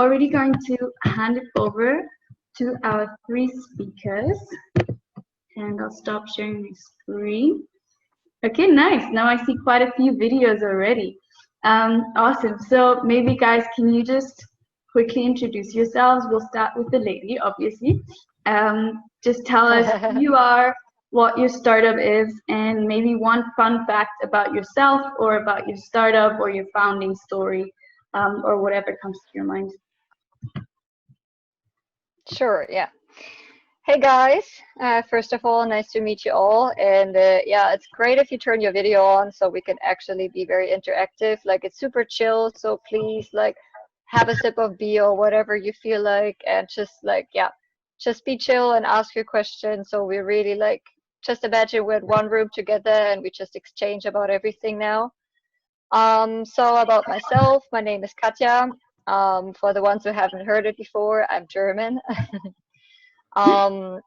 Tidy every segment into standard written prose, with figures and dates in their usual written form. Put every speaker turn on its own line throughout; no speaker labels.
already going to hand it over to our three speakers. And I'll stop sharing my screen. Okay, nice. Now I see quite a few videos already. Awesome. So maybe guys, can you just quickly introduce yourselves? We'll start with the lady, obviously. Just tell us who you are, what your startup is, and maybe one fun fact about yourself or about your startup or your founding story, or whatever comes to your mind.
Sure, yeah. Hey guys, first of all, nice to meet you all. And yeah, it's great if you turn your video on so we can actually be very interactive. Like, it's super chill, so please, like, have a sip of beer or whatever you feel like, and just like, yeah, just be chill and ask your questions. So we really like, just imagine we're in one room together and we just exchange about everything now. So about myself, my name is Katja. For the ones who haven't heard it before, I'm German.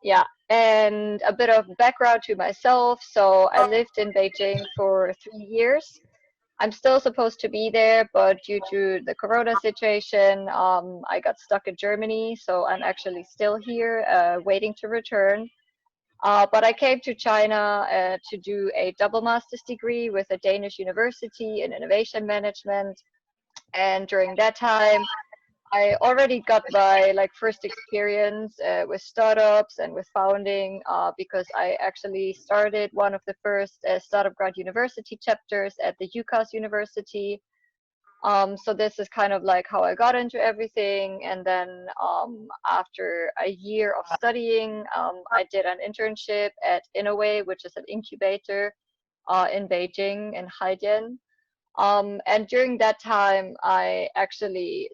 Yeah, and a bit of background to myself. So I lived in Beijing for 3 years. I'm still supposed to be there, but due to the corona situation, I got stuck in Germany. So I'm actually still here, waiting to return. But I came to China to do a double master's degree with a Danish university in innovation management. And during that time, I already got my like first experience with startups and with founding, because I actually started one of the first Startup Grad University chapters at the UCAS University. So this is kind of like how I got into everything. And then after a year of studying, I did an internship at Innovate, which is an incubator in Beijing in Haidian. And during that time,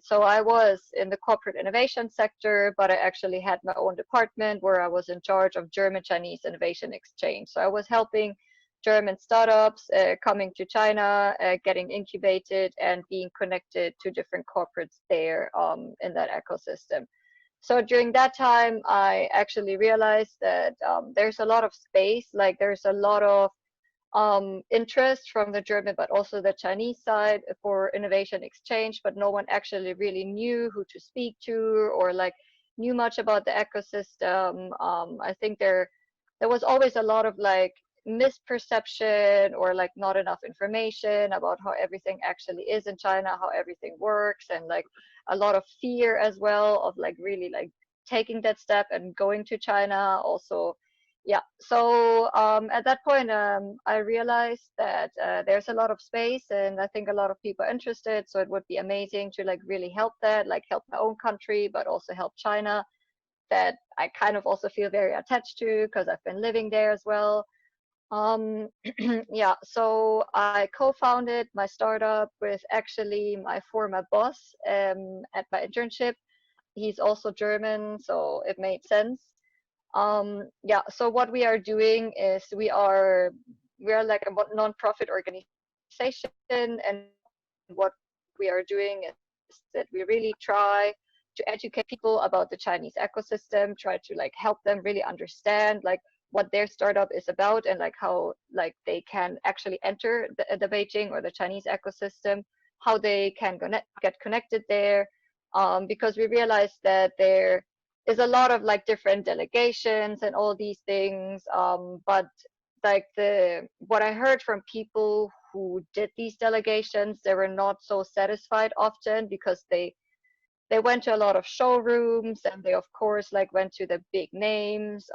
so I was in the corporate innovation sector, but I actually had my own department where I was in charge of German-Chinese innovation exchange. So I was helping German startups coming to China, getting incubated and being connected to different corporates there in that ecosystem. So during that time, I actually realized that there's a lot of space, like there's a lot of interest from the German but also the Chinese side for innovation exchange, but no one actually really knew who to speak to or like knew much about the ecosystem. I think there was always a lot of like misperception or like not enough information about how everything actually is in China, how everything works, and like a lot of fear as well of like really like taking that step and going to China also. Yeah, so at that point, I realized that there's a lot of space, and I think a lot of people are interested. So it would be amazing to like really help that, like help my own country, but also help China, that I kind of also feel very attached to because I've been living there as well. Um, yeah, so I co-founded my startup with actually my former boss at my internship. He's also German, so it made sense. Yeah, so what we are doing is we are like a non-profit organization, and what we are doing is that we really try to educate people about the Chinese ecosystem, try to like help them really understand like what their startup is about and like how like they can actually enter the Beijing or the Chinese ecosystem, how they can get connected there, because we realize that there is a lot of like different delegations and all these things, but like what I heard from people who did these delegations, they were not so satisfied often because they went to a lot of showrooms, and they of course like went to the big names,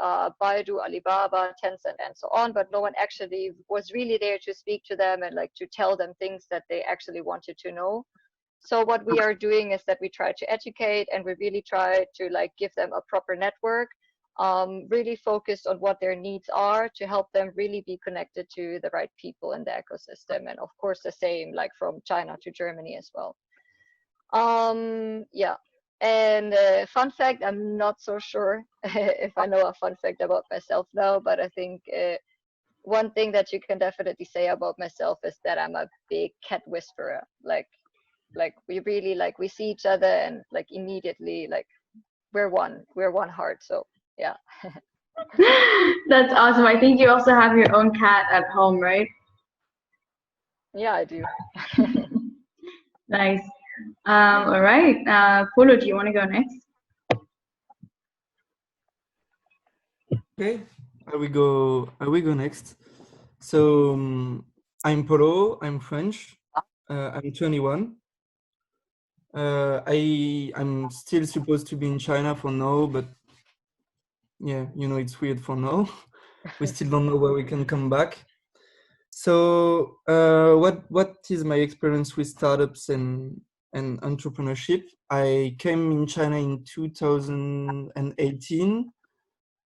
Baidu, Alibaba, Tencent, and so on, but no one actually was really there to speak to them and like to tell them things that they actually wanted to know. So what we are doing is that we try to educate, and we really try to like give them a proper network, really focused on what their needs are to help them really be connected to the right people in the ecosystem. And of course the same like from China to Germany as well. Yeah, and fun fact, I'm not so sure if I know a fun fact about myself now, but I think one thing that you can definitely say about myself is that I'm a big cat whisperer. Like we really like we see each other and like immediately like we're one heart. So yeah.
That's awesome. I think you also have your own cat at home, right?
Yeah, I do.
Nice. All right, Polo, do you want to go next?
Okay, I will go next. So I'm Polo, I'm French, I'm 21. I'm still supposed to be in China for now, but yeah, you know, it's weird for now. We still don't know where we can come back. So what is my experience with startups and entrepreneurship? I came in China in 2018,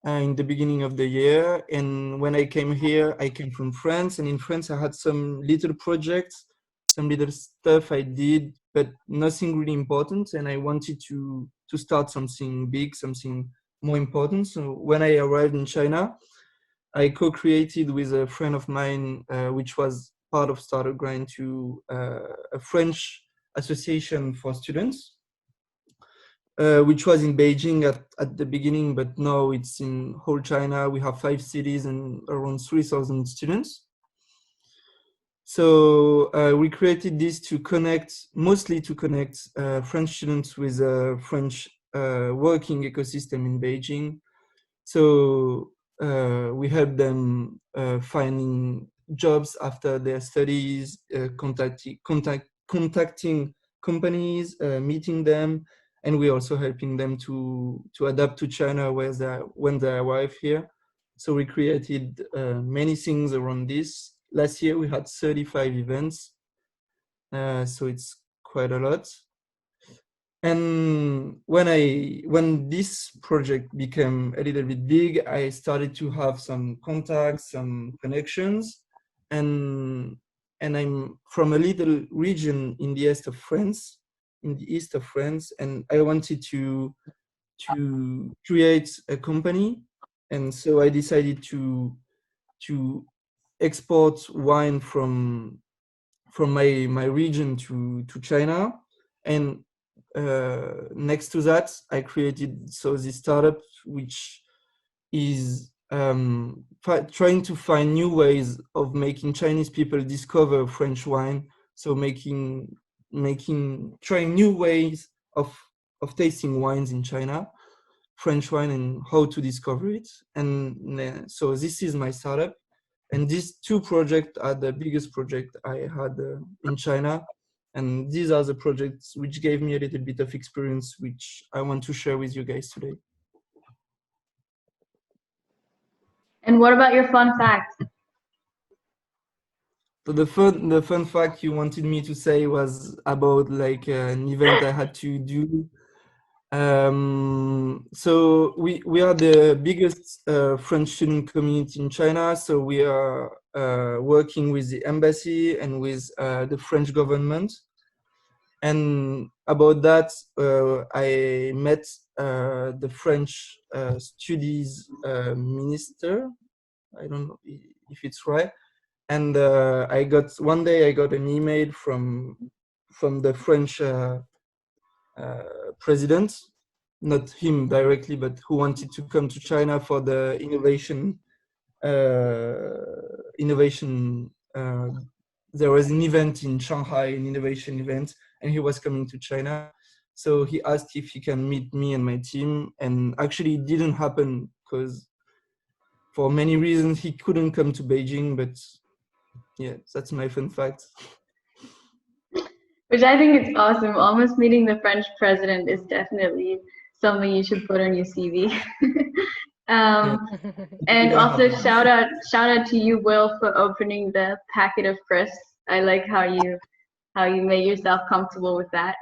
in the beginning of the year. And when I came here, I came from France, and in France I had some little projects, some little stuff I did, but nothing really important. And I wanted to start something big, something more important. So when I arrived in China, I co-created with a friend of mine, which was part of Startup Grind, to a French association for students, which was in Beijing at the beginning, but now it's in whole China. We have 5 cities and around 3,000 students. So we created this to connect, mostly to connect French students with a French working ecosystem in Beijing. So we help them finding jobs after their studies, contacting companies, meeting them, and we're also helping them to adapt to China when they arrive here. So we created many things around this. Last year we had 35 events, so it's quite a lot. And when this project became a little bit big, I started to have some contacts, some connections, and I'm from a little region in the east of France, and I wanted to create a company, and so I decided to export wine from my region to China. And next to that, I created this startup, which is trying to find new ways of making Chinese people discover French wine. So trying new ways of tasting wines in China, French wine, and how to discover it. And so this is my startup. And these 2 projects are the biggest project I had in China. And these are the projects which gave me a little bit of experience, which I want to share with you guys today.
And what about your fun fact?
So the fun fact you wanted me to say was about like an event I had to do. So we are the biggest French student community in China. So we are working with the embassy and with the French government. And about that, I met the French studies minister. I don't know if it's right. And one day I got an email from the French president, not him directly, but who wanted to come to China for the innovation. There was an event in Shanghai, an innovation event, and he was coming to China. So he asked if he can meet me and my team, and actually it didn't happen because for many reasons he couldn't come to Beijing. But yeah, that's my fun fact.
Which I think is awesome. Almost meeting the French president is definitely something you should put on your CV.
Yeah.
And also
Happen.
shout out to you, Will, for opening the packet of crisps. I like how you made yourself comfortable with that.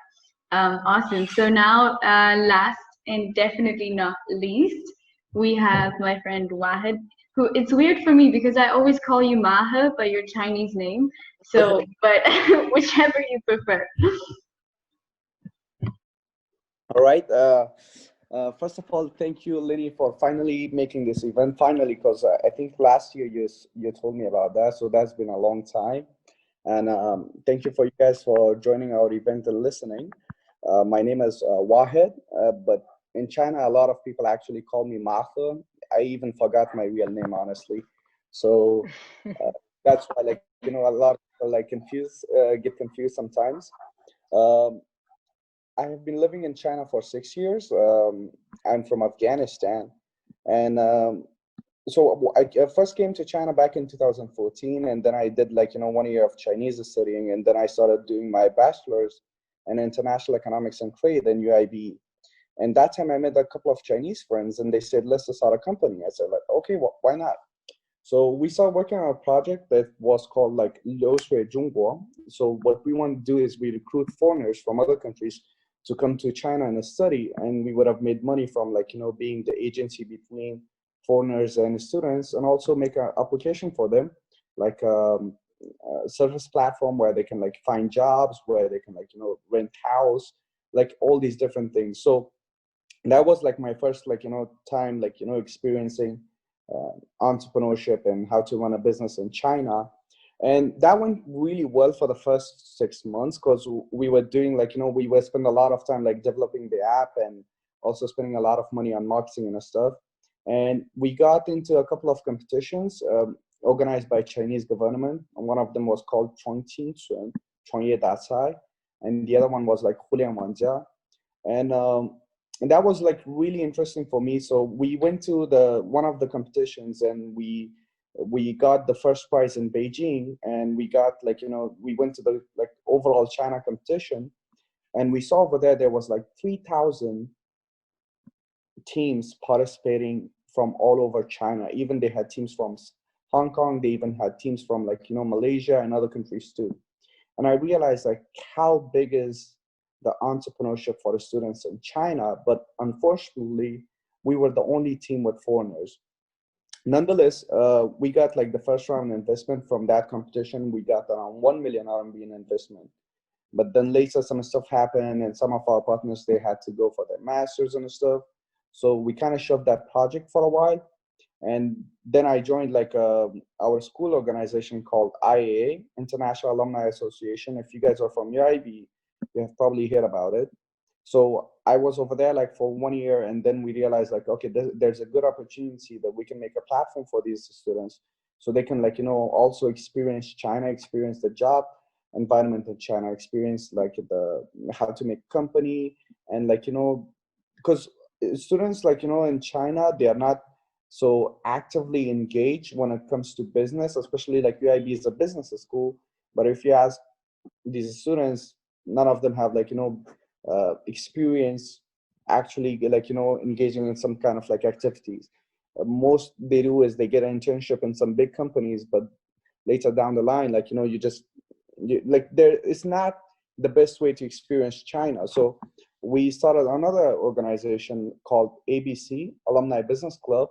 Awesome. So now, last and definitely not least, we have my friend Wahid, who it's weird for me because I always call you Maha by your Chinese name. So, but whichever you prefer.
All right. First of all, thank you, Lenny, for finally making this event. Finally, because I think last year you told me about that, so that's been a long time. And thank you for you guys for joining our event and listening. My name is Wahid, but in China, a lot of people actually call me Maha. I even forgot my real name, honestly. So that's why, like, a lot of people get confused sometimes. I have been living in China for 6 years. I'm from Afghanistan, and so I first came to China back in 2014, and then I did like 1 year of Chinese studying, and then I started doing my bachelor's in international economics and trade in UIB. And that time I met a couple of Chinese friends, and they said, let's start a company. I said, like, okay, well, why not? So we started working on a project that was called like 流水 Zhongguo. So what we want to do is we recruit foreigners from other countries to come to China and study, and we would have made money from like being the agency between foreigners and students, and also make an application for them, like a service platform where they can like find jobs, where they can like rent house, like all these different things. So that was like my first like time like experiencing entrepreneurship and how to run a business in China. And that went really well for the first 6 months, because we were doing like we were spending a lot of time like developing the app, and also spending a lot of money on marketing and stuff. And we got into a couple of competitions organized by Chinese government, and one of them was called 创业大赛, and the other one was like 互联网加. And that was like really interesting for me. So we went to one of the competitions, and we got the first prize in Beijing, and we got like we went to the like overall China competition, and we saw over there was like 3,000 teams participating from all over China. Even they had teams from Hong Kong. They even had teams from like Malaysia and other countries too. And I realized like how big is the entrepreneurship for the students in China, but unfortunately, we were the only team with foreigners. Nonetheless, we got like the first round investment from that competition. We got around 1 million RMB in investment. But then later some stuff happened, and some of our partners, they had to go for their masters and stuff. So we kind of shoved that project for a while. And then I joined like our school organization called IAA, International Alumni Association. If you guys are from UIB, you have probably heard about it. So I was over there like for 1 year, and then we realized like, okay, there's a good opportunity that we can make a platform for these students, so they can like also experience China, experience the job environment in China, experience like the how to make company, and like because students like in China, they are not so actively engaged when it comes to business, especially like UIB is a business school. But if you ask these students, none of them have like experience actually like engaging in some kind of like activities. Most they do is they get an internship in some big companies, but later down the line, like like there it's not the best way to experience China. So we started another organization called ABC, Alumni Business Club,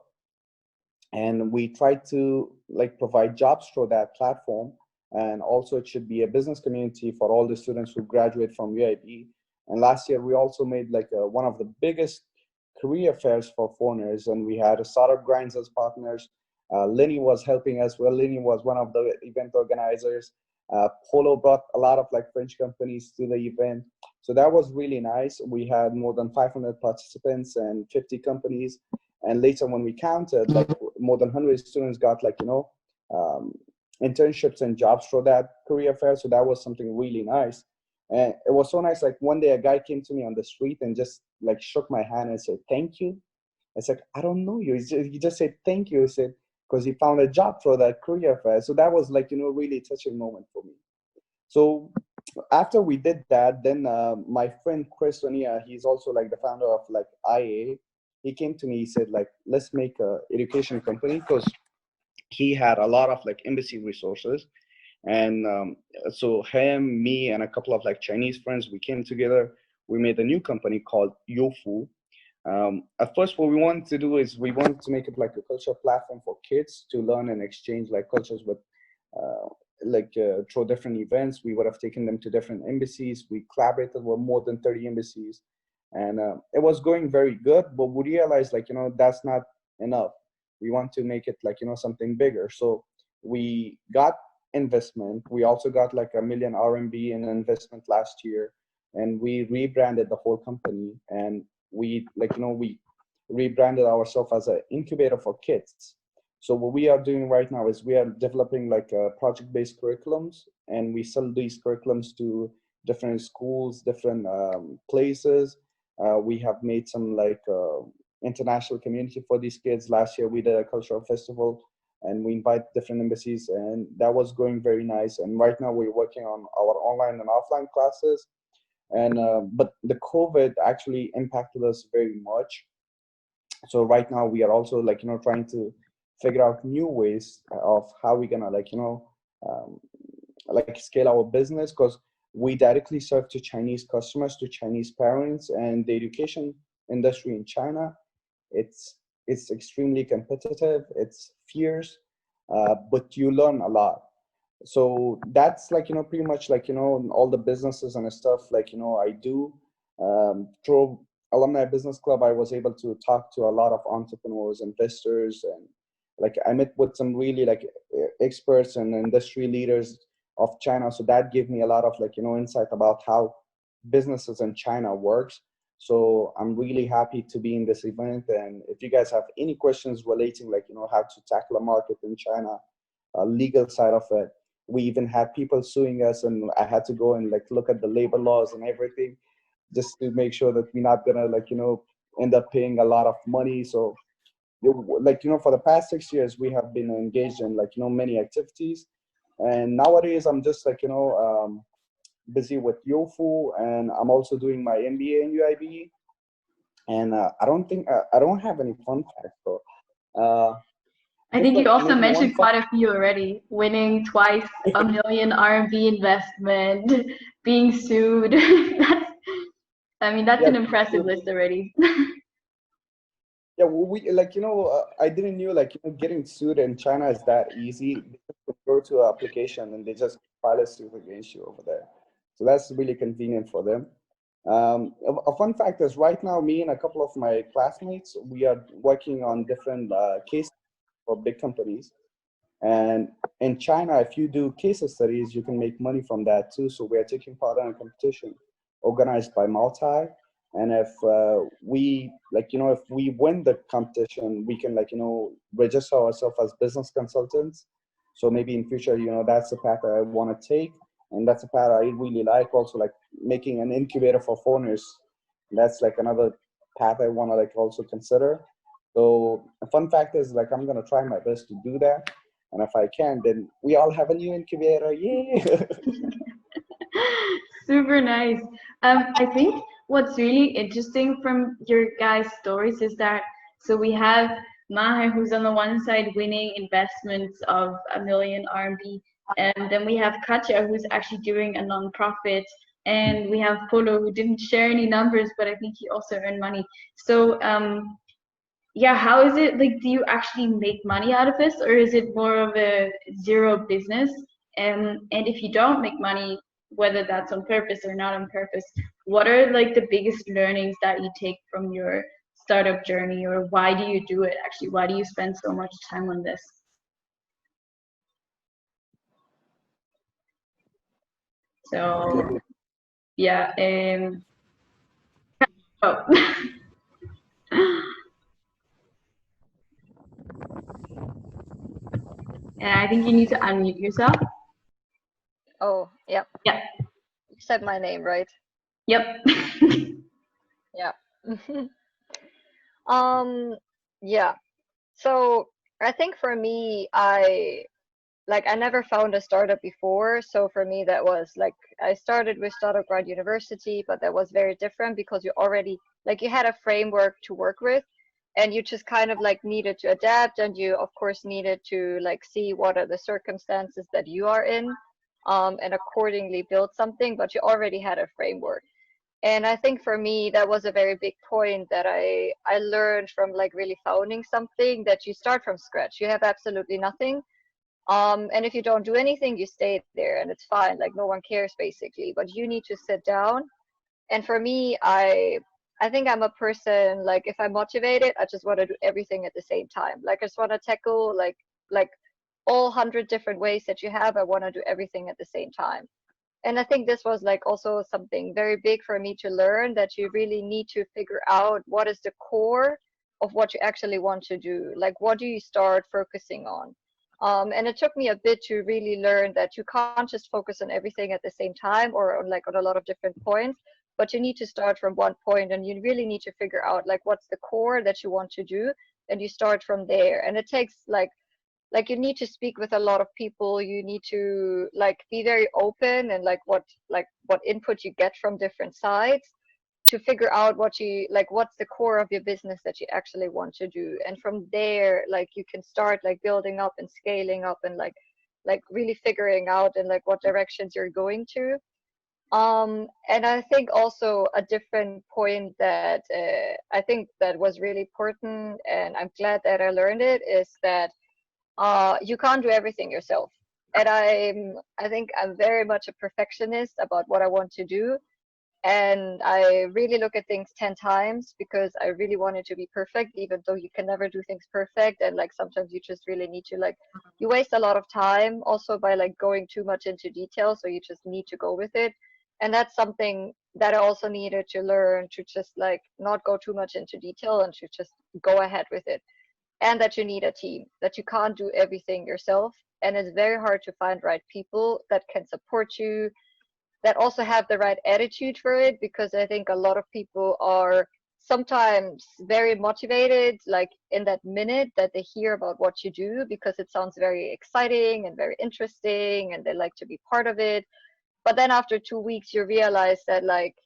and we tried to like provide jobs through that platform. And also it should be a business community for all the students who graduate from UIB. And last year we also made like one of the biggest career fairs for foreigners, and we had a startup grinds as partners. Lenny was helping us. Well, Lenny was one of the event organizers. Polo brought a lot of like French companies to the event. So that was really nice. We had more than 500 participants and 50 companies. And later when we counted, like more than 100 students got like, internships and jobs for that career fair. So that was something really nice. And it was so nice. Like one day a guy came to me on the street and just like shook my hand and said, "Thank you." I said, "I don't know you." He just said, "Thank you." He said, because he found a job for that career fair. So that was like, really touching moment for me. So after we did that, then my friend Chris Onia, he's also like the founder of like IA. He came to me, he said like, let's make a education company, because he had a lot of like embassy resources. And so him, me, and a couple of like Chinese friends, we came together. We made a new company called Youfu. At first, what we wanted to do is we wanted to make it like a cultural platform for kids to learn and exchange like cultures with through different events. We would have taken them to different embassies. We collaborated with more than 30 embassies, and it was going very good. But we realized like, that's not enough. We want to make it like, something bigger. So we got investment. We also got like 1 million RMB in investment last year, and we rebranded the whole company. And we we rebranded ourselves as an incubator for kids. So what we are doing right now is we are developing like project-based curriculums, and we sell these curriculums to different schools, different places. We have made some like international community for these kids. Last year we did a cultural festival and we invite different embassies, and that was going very nice. And right now we're working on our online and offline classes. And but the COVID actually impacted us very much. So right now we are also like, you know, trying to figure out new ways of how we're gonna like, you know, like scale our business, because we directly serve to Chinese customers, to Chinese parents, and the education industry in China, it's extremely competitive, it's fierce, but you learn a lot. So that's like, you know, pretty much like, you know, all the businesses and stuff like, you know, I do. Through Alumni Business Club, I was able to talk to a lot of entrepreneurs, investors, and like I met with some really like experts and industry leaders of China. So that gave me a lot of like, you know, insight about how businesses in China works. So I'm really happy to be in this event. And if you guys have any questions relating like, you know, how to tackle a market in China, legal side of it, we even had people suing us, and I had to go and like look at the labor laws and everything just to make sure that we're not gonna like, you know, end up paying a lot of money. So like, you know, for the past 6 years we have been engaged in like, you know, many activities. And nowadays I'm just like, you know, busy with Yofu, and I'm also doing my MBA in UIB. And I don't have any fun facts though.
I
Just
think you
like
also
maybe one
mentioned
fact.
quite a few already. Winning twice a million RMB investment, being sued. I mean, that's
Yeah,
an impressive list already.
yeah, we like, you know, I didn't knew like, you know, getting sued in China is that easy. They just go to an application and they just file a suit against you over there. So that's really convenient for them. A fun fact is right now, me and a couple of my classmates, we are working on different cases for big companies. And in China, if you do case studies, you can make money from that too. So we are taking part in a competition organized by Multi. And if we like, you know, if we win the competition, we can like, you know, register ourselves as business consultants. So maybe in future, you know, that's the path I want to take. And that's a path I really like. Also like making an incubator for foreigners. That's like another path I want to like also consider. So a fun fact is like, I'm going to try my best to do that. And if I can, then we all have a new incubator. Yay!
Super nice. I think what's really interesting from your guys' stories is that, so we have Maher, who's on the one side winning investments of a million RMB, and then we have Katja, who's actually doing a non-profit, and we have Polo, who didn't share any numbers, but I think he also earned money. So yeah, how is it, like, do you actually make money out of this, or is it more of a zero business? And if you don't make money, whether that's on purpose or not on purpose, what are like the biggest learnings that you take from your startup journey, or why do you do it actually? Why do you spend so much time on this? So yeah, oh. And I think you need to unmute yourself.
Oh, yeah.
Yeah.
You said my name, right?
Yep.
Yeah. Yeah. So I think for me, I never found a startup before. So for me, that was like, I started with Startup Grad University, but that was very different because you already, like, you had a framework to work with, and you just kind of like needed to adapt, and you of course needed to like see what are the circumstances that you are in, and accordingly build something, but you already had a framework. And I think for me, that was a very big point that I learned from like really founding something, that you start from scratch. You have absolutely nothing. And if you don't do anything, you stay there and it's fine. Like no one cares basically, but you need to sit down. And for me, I think I'm a person, like if I'm motivated, I just want to do everything at the same time. Like I just want to tackle like all 100 different ways that you have. I want to do everything at the same time. And I think this was like also something very big for me to learn, that you really need to figure out what is the core of what you actually want to do. Like what do you start focusing on? And it took me a bit to really learn that you can't just focus on everything at the same time or on, like, on a lot of different points, but you need to start from one point, and you really need to figure out like what's the core that you want to do, and you start from there. And it takes like you need to speak with a lot of people, you need to like be very open, and like what input you get from different sides to figure out what you like, what's the core of your business that you actually want to do. And from there, like, you can start like building up and scaling up, and like really figuring out and like what directions you're going to. And I think also a different point that I think that was really important, and I'm glad that I learned it, is that you can't do everything yourself. And I think I'm very much a perfectionist about what I want to do, and I really look at things 10 times because I really want it to be perfect, even though you can never do things perfect. And like sometimes you just really need to, like, you waste a lot of time also by like going too much into detail, so you just need to go with it. And that's something that I also needed to learn, to just like not go too much into detail and to just go ahead with it. And that you need a team, that you can't do everything yourself, and it's very hard to find right people that can support you, that also have the right attitude for it, because I think a lot of people are sometimes very motivated like in that minute that they hear about what you do, because it sounds very exciting and very interesting and they like to be part of it. But then after 2 weeks you realize that like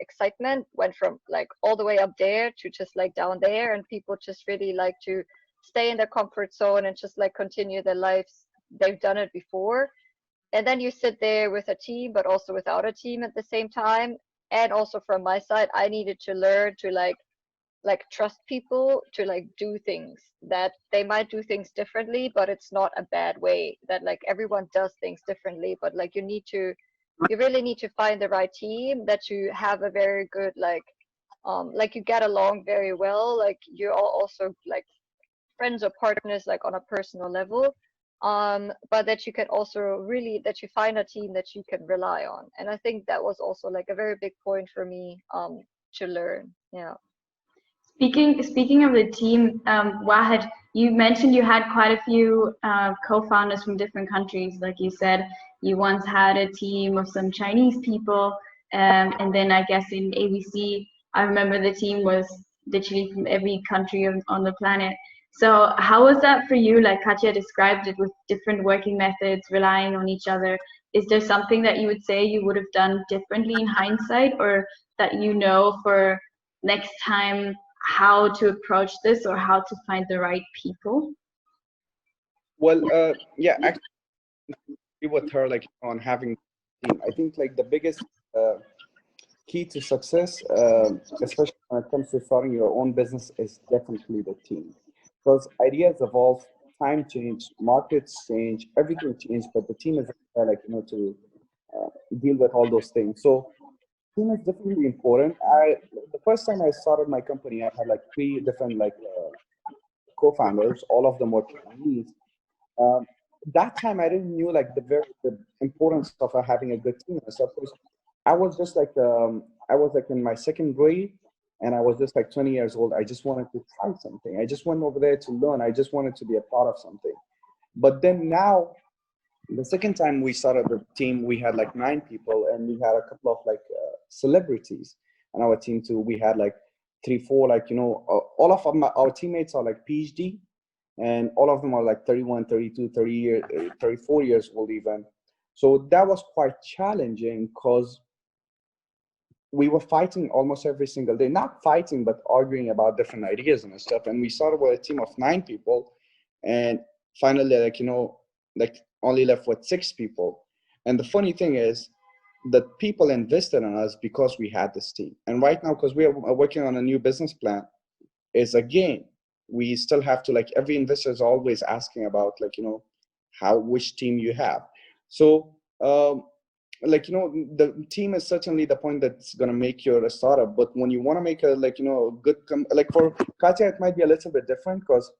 excitement went from like all the way up there to just like down there, and people just really like to stay in their comfort zone and just like continue their lives, they've done it before. And then you sit there with a team but also without a team at the same time. And also from my side, I needed to learn to like trust people to like do things, that they might do things differently, but it's not a bad way, that like everyone does things differently, but like you really need to find the right team, that you have a very good like you get along very well, like you're all also like friends or partners like on a personal level, but that you can also really, that you find a team that you can rely on. And I think that was also like a very big point for me to learn. Yeah.
Speaking of the team, Wahed, you mentioned you had quite a few co-founders from different countries. Like you said, you once had a team of some Chinese people, and then I guess in ABC, I remember the team was literally from every country on the planet. So how was that for you? Like Katja described it, with different working methods, relying on each other. Is there something that you would say you would have done differently in hindsight, or that you know for next time how to approach this, or how to find the right people?
Well, yeah, actually, with her like on having a team, I think like the biggest key to success, especially when it comes to starting your own business, is definitely the team. Because ideas evolve, time change, markets change, everything changes, but the team is there, like, to deal with all those things. So team is definitely important. The first time I started my company, I had like 3 different co-founders. All of them were Chinese. Um, that time I didn't knew like the importance of having a good team. So of course, I was just like I was like in my second grade, and I was just like 20 years old. I just wanted to try something. I just went over there to learn. I just wanted to be a part of something. But then now, the second time we started the team, we had like 9 people, and we had a couple of like celebrities on our team too. We had like 3, 4, like, all of our teammates are like PhD, and all of them are like 31, 32, 34 years old even. So that was quite challenging, because we were fighting almost every single day, not fighting, but arguing about different ideas and stuff. And we started with a team of 9 people, and finally, like only left with 6 people. And the funny thing is that people invested in us because we had this team. And right now, because we are working on a new business plan, is again, we still have to, like, every investor is always asking about, like, which team you have. So like, the team is certainly the point that's going to make you a startup. But when you want to make a, like, good like for Katja, it might be a little bit different, because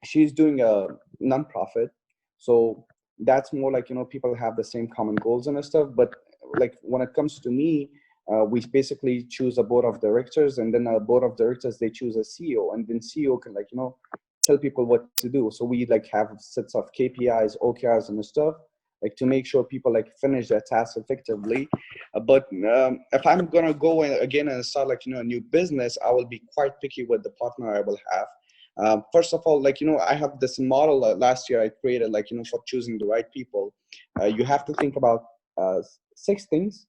she's doing a nonprofit. So that's more like, people have the same common goals and stuff. But like when it comes to me, we basically choose a board of directors, and then a board of directors, they choose a CEO, and then CEO can, like, tell people what to do. So we like have sets of KPIs, OKRs and stuff, like to make sure people like finish their tasks effectively. But if I'm gonna go again and start like, a new business, I will be quite picky with the partner I will have. First of all, like, I have this model last year I created, like, for choosing the right people. You have to think about 6 things.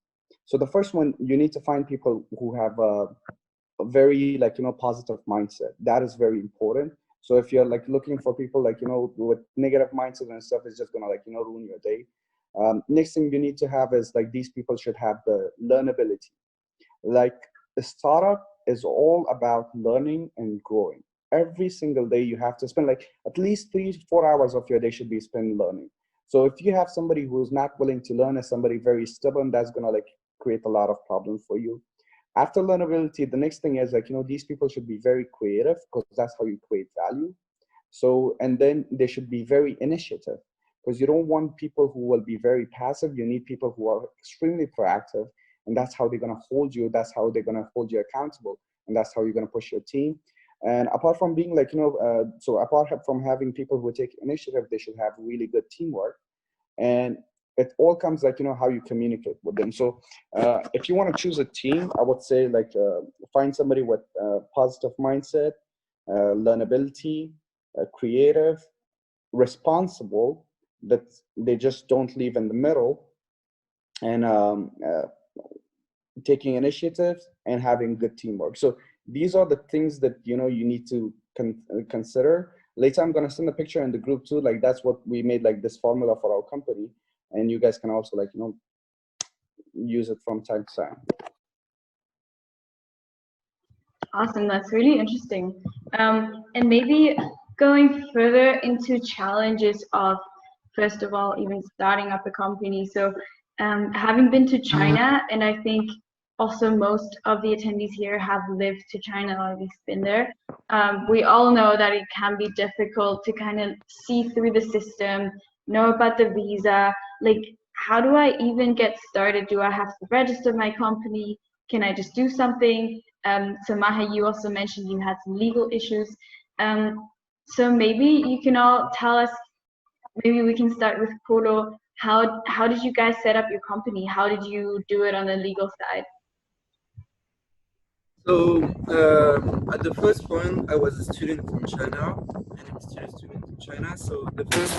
So the first one, you need to find people who have a very like, positive mindset. That is very important. So if you're like looking for people like, with negative mindset and stuff, it's just gonna like, ruin your day. Next thing you need to have is like, these people should have the learnability. Like a startup is all about learning and growing. Every single day you have to spend like at least 3-4 hours of your day should be spent learning. So if you have somebody who's not willing to learn, as somebody very stubborn, that's gonna like create a lot of problems for you. After learnability, the next thing is like, these people should be very creative, because that's how you create value. So, and then they should be very initiative, because you don't want people who will be very passive. You need people who are extremely proactive, and that's how they're going to hold you. That's how they're going to hold you accountable, and that's how you're going to push your team. And apart from being like, so apart from having people who take initiative, they should have really good teamwork. And it all comes like, how you communicate with them. So if you want to choose a team, I would say like find somebody with positive mindset, learnability, creative, responsible, that they just don't leave in the middle, and taking initiatives and having good teamwork. So these are the things that, you need to consider. Later, I'm going to send a picture in the group too. Like that's what we made, like this formula for our company. And you guys can also like, use it from time to time.
Awesome, that's really interesting. And maybe going further into challenges of, first of all, even starting up a company. So having been to China, and I think also most of the attendees here have lived to China, or at least been there. We all know that it can be difficult to kind of see through the system, know about the visa. Like, how do I even get started? Do I have to register my company? Can I just do something? So Maha, you also mentioned you had some legal issues. So maybe you can all tell us, maybe we can start with Polo. How did you guys set up your company? How did you do it on the legal side?
So at the first point, I was a student in China, and I'm still a student in China. So the first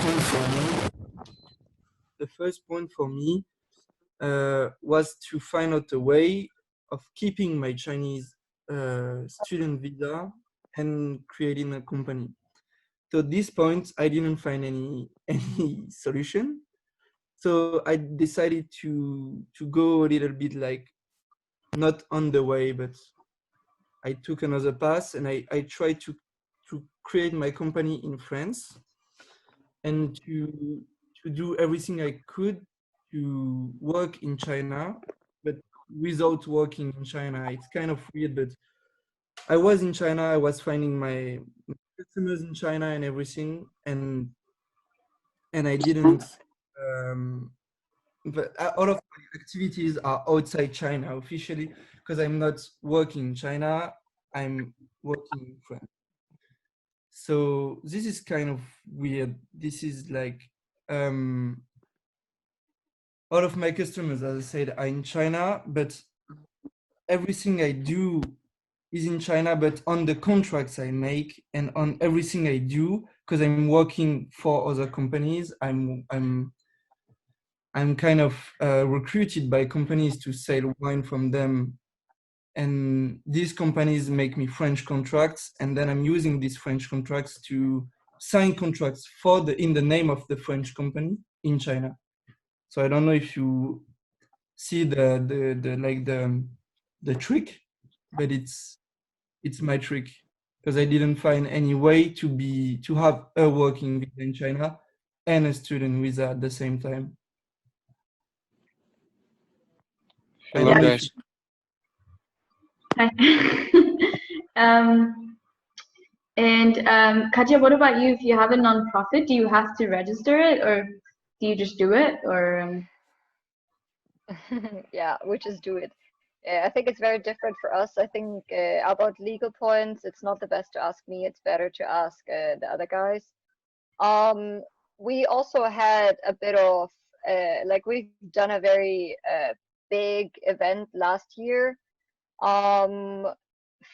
point for me was to find out a way of keeping my Chinese student visa and creating a company. So at this point, I didn't find any solution. So I decided to go a little bit like not on the way, but I took another path, and I tried to create my company in France and to do everything I could to work in China, but without working in China. It's kind of weird, but I was in China, I was finding my customers in China and everything, and I didn't, but all of my activities are outside China officially, because I'm not working in China, I'm working in France. So this is kind of weird. This is like, all of my customers, as I said, are in China, but everything I do is in China, but on the contracts I make and on everything I do, because I'm working for other companies, I'm kind of recruited by companies to sell wine from them, and these companies make me French contracts, and then I'm using these French contracts to sign contracts in the name of the French company in China. So I don't know if you see the trick, but it's my trick, because I didn't find any way to have a working visa in China and a student visa at the same time.
Hello, guys.
And Katja, what about you? If you have a nonprofit, do you have to register it, or do you just do it, or?
Yeah, we just do it. I think it's very different for us. I think about legal points, it's not the best to ask me. It's better to ask the other guys. Um, we also had a bit of like we've done a very big event last year. Um,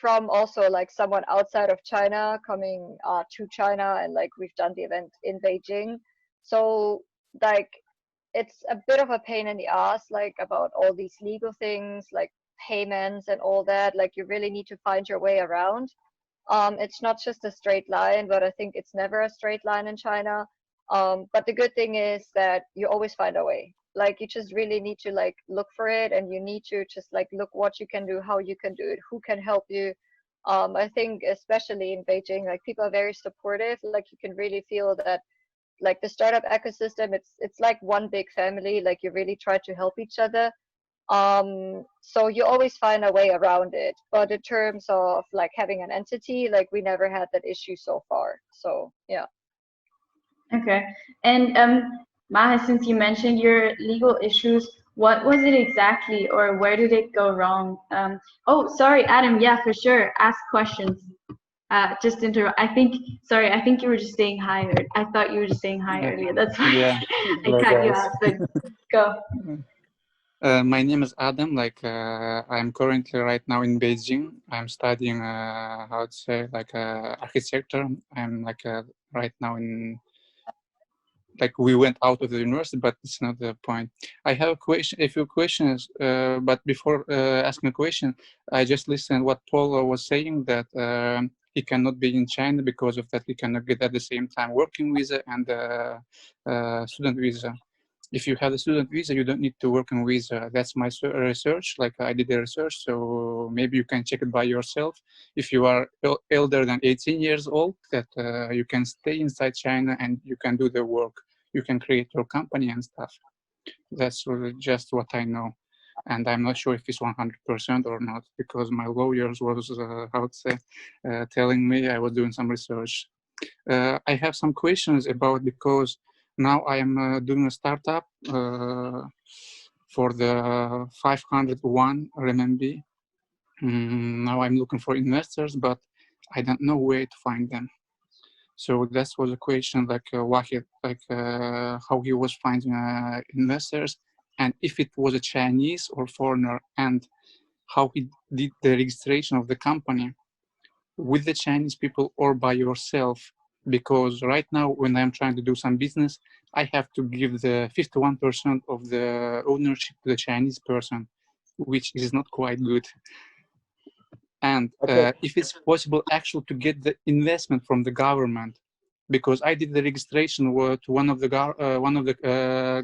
from also like someone outside of China coming to China, and like we've done the event in Beijing. So like it's a bit of a pain in the ass, like about all these legal things, like payments and all that. Like you really need to find your way around. It's not just a straight line, but I think it's never a straight line in China. But the good thing is that you always find a way. Like you just really need to like look for it, and you need to just like look what you can do, how you can do it, who can help you. I think especially in Beijing, like people are very supportive. Like you can really feel that like the startup ecosystem, it's like one big family. Like you really try to help each other. So you always find a way around it. But in terms of like having an entity, like we never had that issue so far. So yeah.
Okay. And Maha, since you mentioned your legal issues, what was it exactly, or where did it go wrong? Oh, sorry, Adam. Yeah, for sure. Ask questions. Just interrupt. Sorry, I think you were just saying hi. I thought you were just saying hi earlier. That's why
Yeah.
I
Hello,
cut you
guys.
off. But go.
My name is Adam. Like, I'm currently right now in Beijing. I'm studying, how to say, like, architecture. I'm like, right now in, like, we went out of the university, but it's not the point. I have a few questions, but before asking a question, I just listened what Paul was saying, that he cannot be in China because of that he cannot get at the same time working visa and student visa. If you have a student visa, you don't need to work on visa. That's my research. Like I did the research, so maybe you can check it by yourself. If you are elder than 18 years old, that you can stay inside China and you can do the work. You can create your company and stuff. That's just what I know. And I'm not sure if it's 100% or not, because my lawyers was, how to say, telling me I was doing some research. I have some questions about, because now I am doing a startup for the 501 RMB. Now I'm looking for investors, but I don't know where to find them. So that was a question, like Wahid, like how he was finding investors, and if it was a Chinese or foreigner, and how he did the registration of the company with the Chinese people or by yourself. Because right now, when I'm trying to do some business, I have to give the 51% of the ownership to the Chinese person, which is not quite good. And if it's possible actually to get the investment from the government, because I did the registration to one of the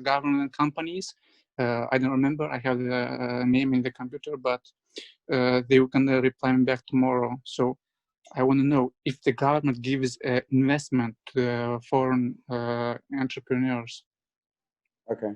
government companies. I don't remember. I have the name in the computer, but they were gonna reply me back tomorrow. So I want to know if the government gives investment to foreign entrepreneurs.
Okay.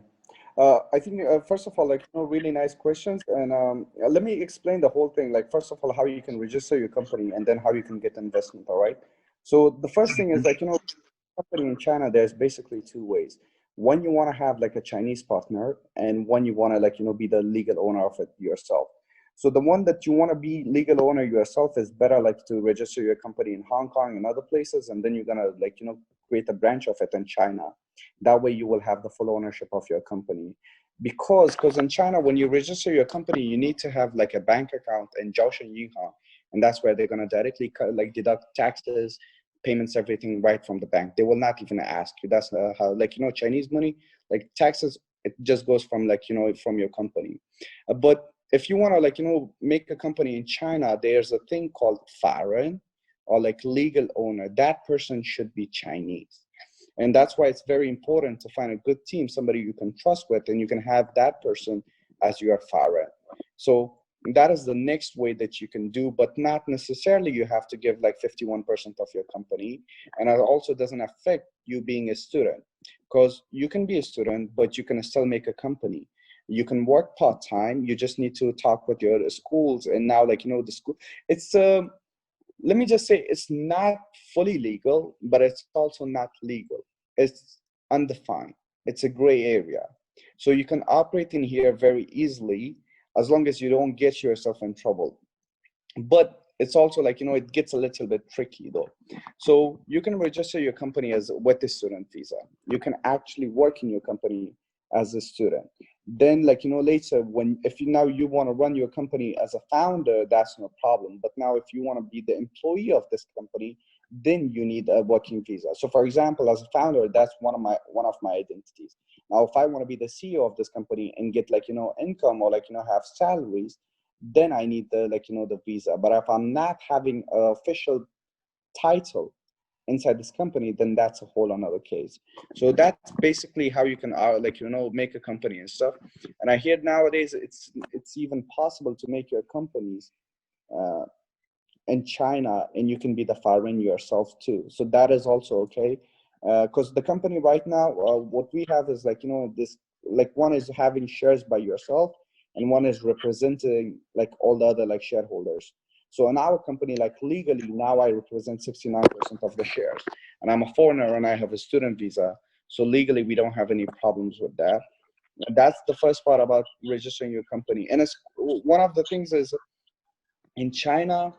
I think first of all, like, really nice questions, and let me explain the whole thing. Like, first of all, how you can register your company, and then how you can get investment. All right. So the first thing is, like, company in China, there's basically two ways. One, you want to have like a Chinese partner, and one you want to, like, be the legal owner of it yourself. So the one that you want to be legal owner yourself is better, like, to register your company in Hong Kong and other places, and then you're gonna, like, create a branch of it in China. That way you will have the full ownership of your company. Because in China, when you register your company, you need to have like a bank account in Zhaoshen Yinhang, and that's where they're gonna directly like deduct taxes, payments, everything right from the bank. They will not even ask you. That's how, like, Chinese money, like taxes, it just goes from, like, from your company. But if you want to, like, make a company in China, there's a thing called faran, or like legal owner. That person should be Chinese. And that's why it's very important to find a good team, somebody you can trust with, and you can have that person as your faran. So that is the next way that you can do, but not necessarily you have to give like 51% of your company. And it also doesn't affect you being a student, because you can be a student, but you can still make a company. You can work part-time. You just need to talk with your schools. And now, like, the school, it's, let me just say, it's not fully legal, but it's also not legal. It's undefined. It's a gray area. So you can operate in here very easily. as long as you don't get yourself in trouble. But it's also like, it gets a little bit tricky though. So you can register your company as with the student visa. You can actually work in your company as a student. Then like, later if you want to run your company as a founder, that's no problem. But now if you want to be the employee of this company, then you need a working visa. So for example, as a founder, that's one of my identities. Now, if I want to be the CEO of this company and get like, income or like, have salaries, then I need the the visa. But if I'm not having an official title inside this company, then that's a whole another case. So that's basically how you can make a company and stuff. And I hear nowadays it's even possible to make your companies in China, and you can be the foreign yourself too. So that is also okay, because the company right now, what we have is like this, like one is having shares by yourself, and one is representing like all the other like shareholders. So in our company, like legally now I represent 69% of the shares, and I'm a foreigner and I have a student visa. So legally we don't have any problems with that. And that's the first part about registering your company. And it's one of the things is in China,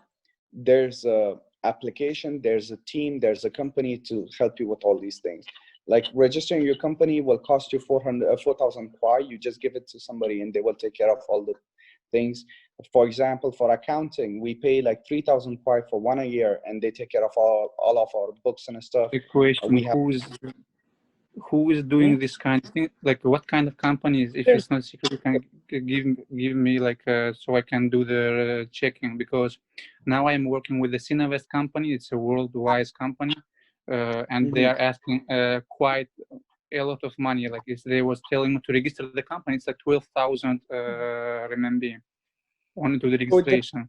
there's a application, there's a team, there's a company to help you with all these things. Like registering your company will cost you 4,000 kwai. You just give it to somebody and they will take care of all the things. For example, for accounting, we pay like 3,000 kwai for 1 year, and they take care of all of our books and stuff.
The question, who is doing this kind of thing? Like what kind of companies? If it's not secret, you can give me like so I can do the checking, because now I'm working with the Sinavest company. It's a worldwide company, and they are asking quite a lot of money. Like if they was telling me to register the company, it's like 12,000 RMB only to the registration.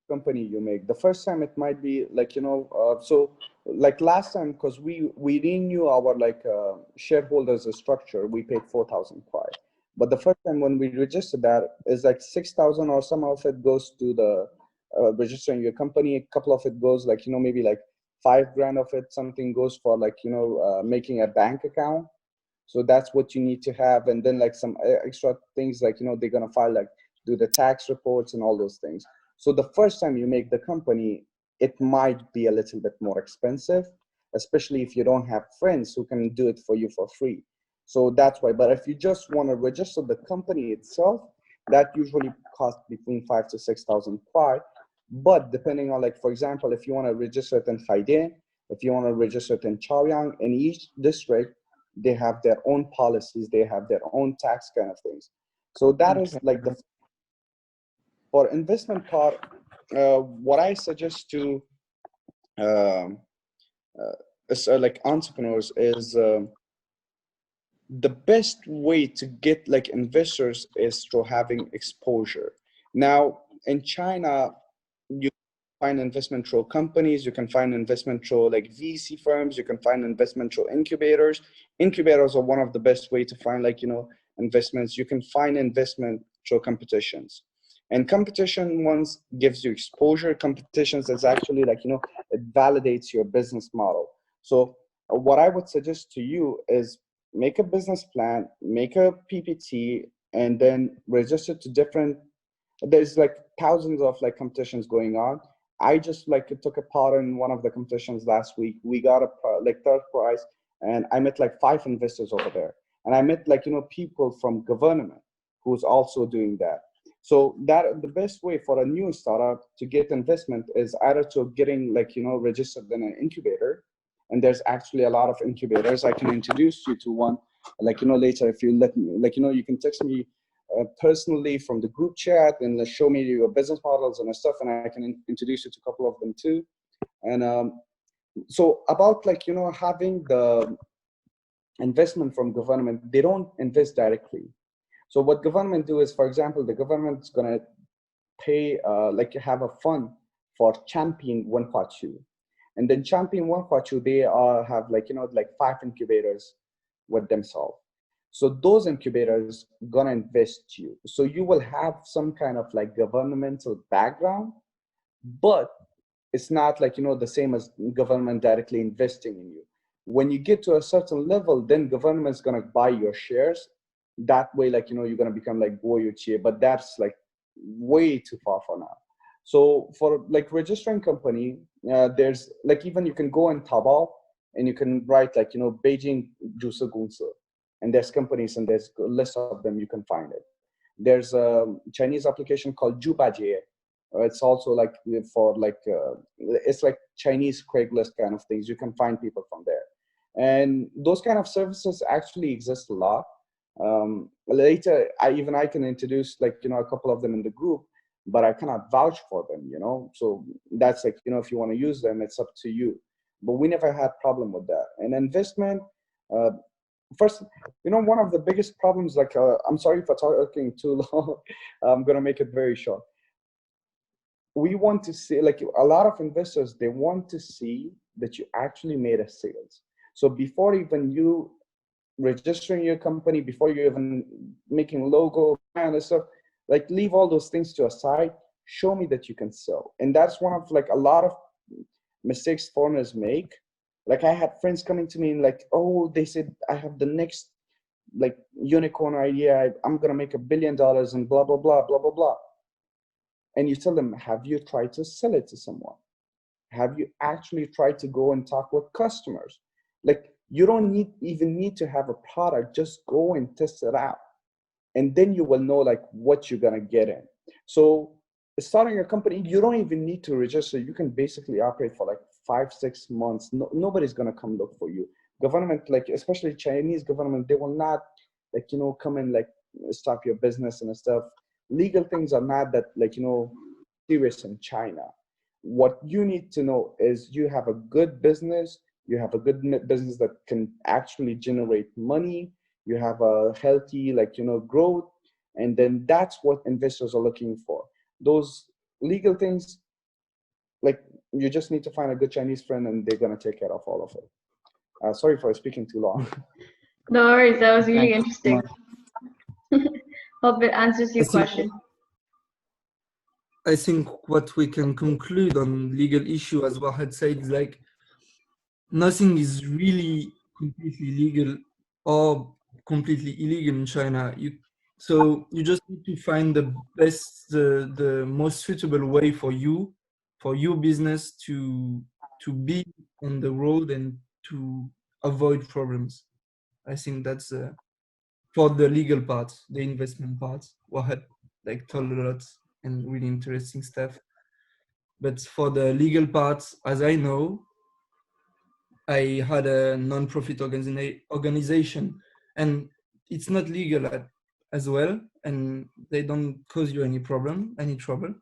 Company you make the first time, it might be like so like last time, because we renew our like shareholders structure, we paid 4,000 kwai. But the first time when we registered, that is like 6,000, or some of it goes to the registering your company, a couple of it goes like maybe like 5 grand of it, something goes for like making a bank account. So that's what you need to have. And then like some extra things like they're gonna file like do the tax reports and all those things. So the first time you make the company, it might be a little bit more expensive, especially if you don't have friends who can do it for you for free. So that's why. But if you just want to register the company itself, that usually costs between 5,000 to 6,000 kwai. But depending on, like, for example, if you want to register it in Haidian, if you want to register it in Chaoyang, in each district, they have their own policies, they have their own tax kind of things. So that is like the for investment part. What I suggest to like entrepreneurs is the best way to get like investors is through having exposure. Now in China, you find investment through companies, you can find investment through like VC firms, you can find investment through incubators. Incubators are one of the best way to find like investments. You can find investment through competitions. And competition ones gives you exposure. Competitions is actually like it validates your business model. So what I would suggest to you is make a business plan, make a PPT, and then register to different. There's like thousands of like competitions going on. I just like took a part in one of the competitions last week. We got a like third prize, and I met like 5 investors over there, and I met like people from government who's also doing that. So that the best way for a new startup to get investment is either to getting like registered in an incubator, and there's actually a lot of incubators. I can introduce you to one like later if you let me, like you can text me personally from the group chat and show me your business models and stuff, and I can introduce you to a couple of them too. And so about like having the investment from government, they don't invest directly. So what government do is, for example, the government's gonna pay like you have a fund for Champion Wenhuachu, and then Champion Wenhuachu, they have like like 5 incubators with themselves. So those incubators gonna invest you. So you will have some kind of like governmental background, but it's not like the same as government directly investing in you. When you get to a certain level, then government's gonna buy your shares. that way, like, you're going to become like Boyuchi, but that's like way too far for now. So for like registering company, there's like, even you can go in Taobao and you can write like, Beijing Jusi Gongsi, and there's companies and there's a list of them, you can find it. There's a Chinese application called Jubajie. It's also like for like, it's like Chinese Craigslist kind of things. You can find people from there. And those kind of services actually exist a lot. Later, I can introduce like, a couple of them in the group, but I cannot vouch for them, So that's like, if you want to use them, it's up to you. But we never had problem with that. And investment, first, one of the biggest problems, like, I'm sorry for talking too long. I'm going to make it very short. We want to see, like, a lot of investors, they want to see that you actually made a sales. So before even you registering your company, before you even making logo and stuff, like, leave all those things to a side. Show me that you can sell. And that's one of like a lot of mistakes foreigners make. Like, I had friends coming to me and like, oh, they said I have the next like unicorn idea. I'm gonna make $1 billion and blah blah blah blah blah blah. And you tell them, have you tried to sell it to someone? Have you actually tried to go and talk with customers? Like, you don't even need to have a product. Just go and test it out, and then you will know like what you're gonna get in. So starting a company, you don't even need to register. You can basically operate for like 5-6 months. Nobody's gonna come look for you. Government, like especially Chinese government, they will not like come and like stop your business and stuff. Legal things are not that like serious in China. What you need to know is you have a good business. You have a good business that can actually generate money. You have a healthy like growth, and then that's what investors are looking for. Those legal things, like, you just need to find a good Chinese friend and they're going to take care of all of it. Sorry for speaking too long.
No worries, that was really
Thank you so
interesting. Hope it answers your question.
I think what we can conclude on legal issue, as Wahed said, is like nothing is really completely legal or completely illegal in China. So you just need to find the best, the most suitable way for you, for your business to be on the road and to avoid problems. I think that's for the legal part, the investment part. Wahed like told a lot and really interesting stuff. But for the legal part, as I know, I had a non-profit organization, and it's not legal as well, and they don't cause you any trouble.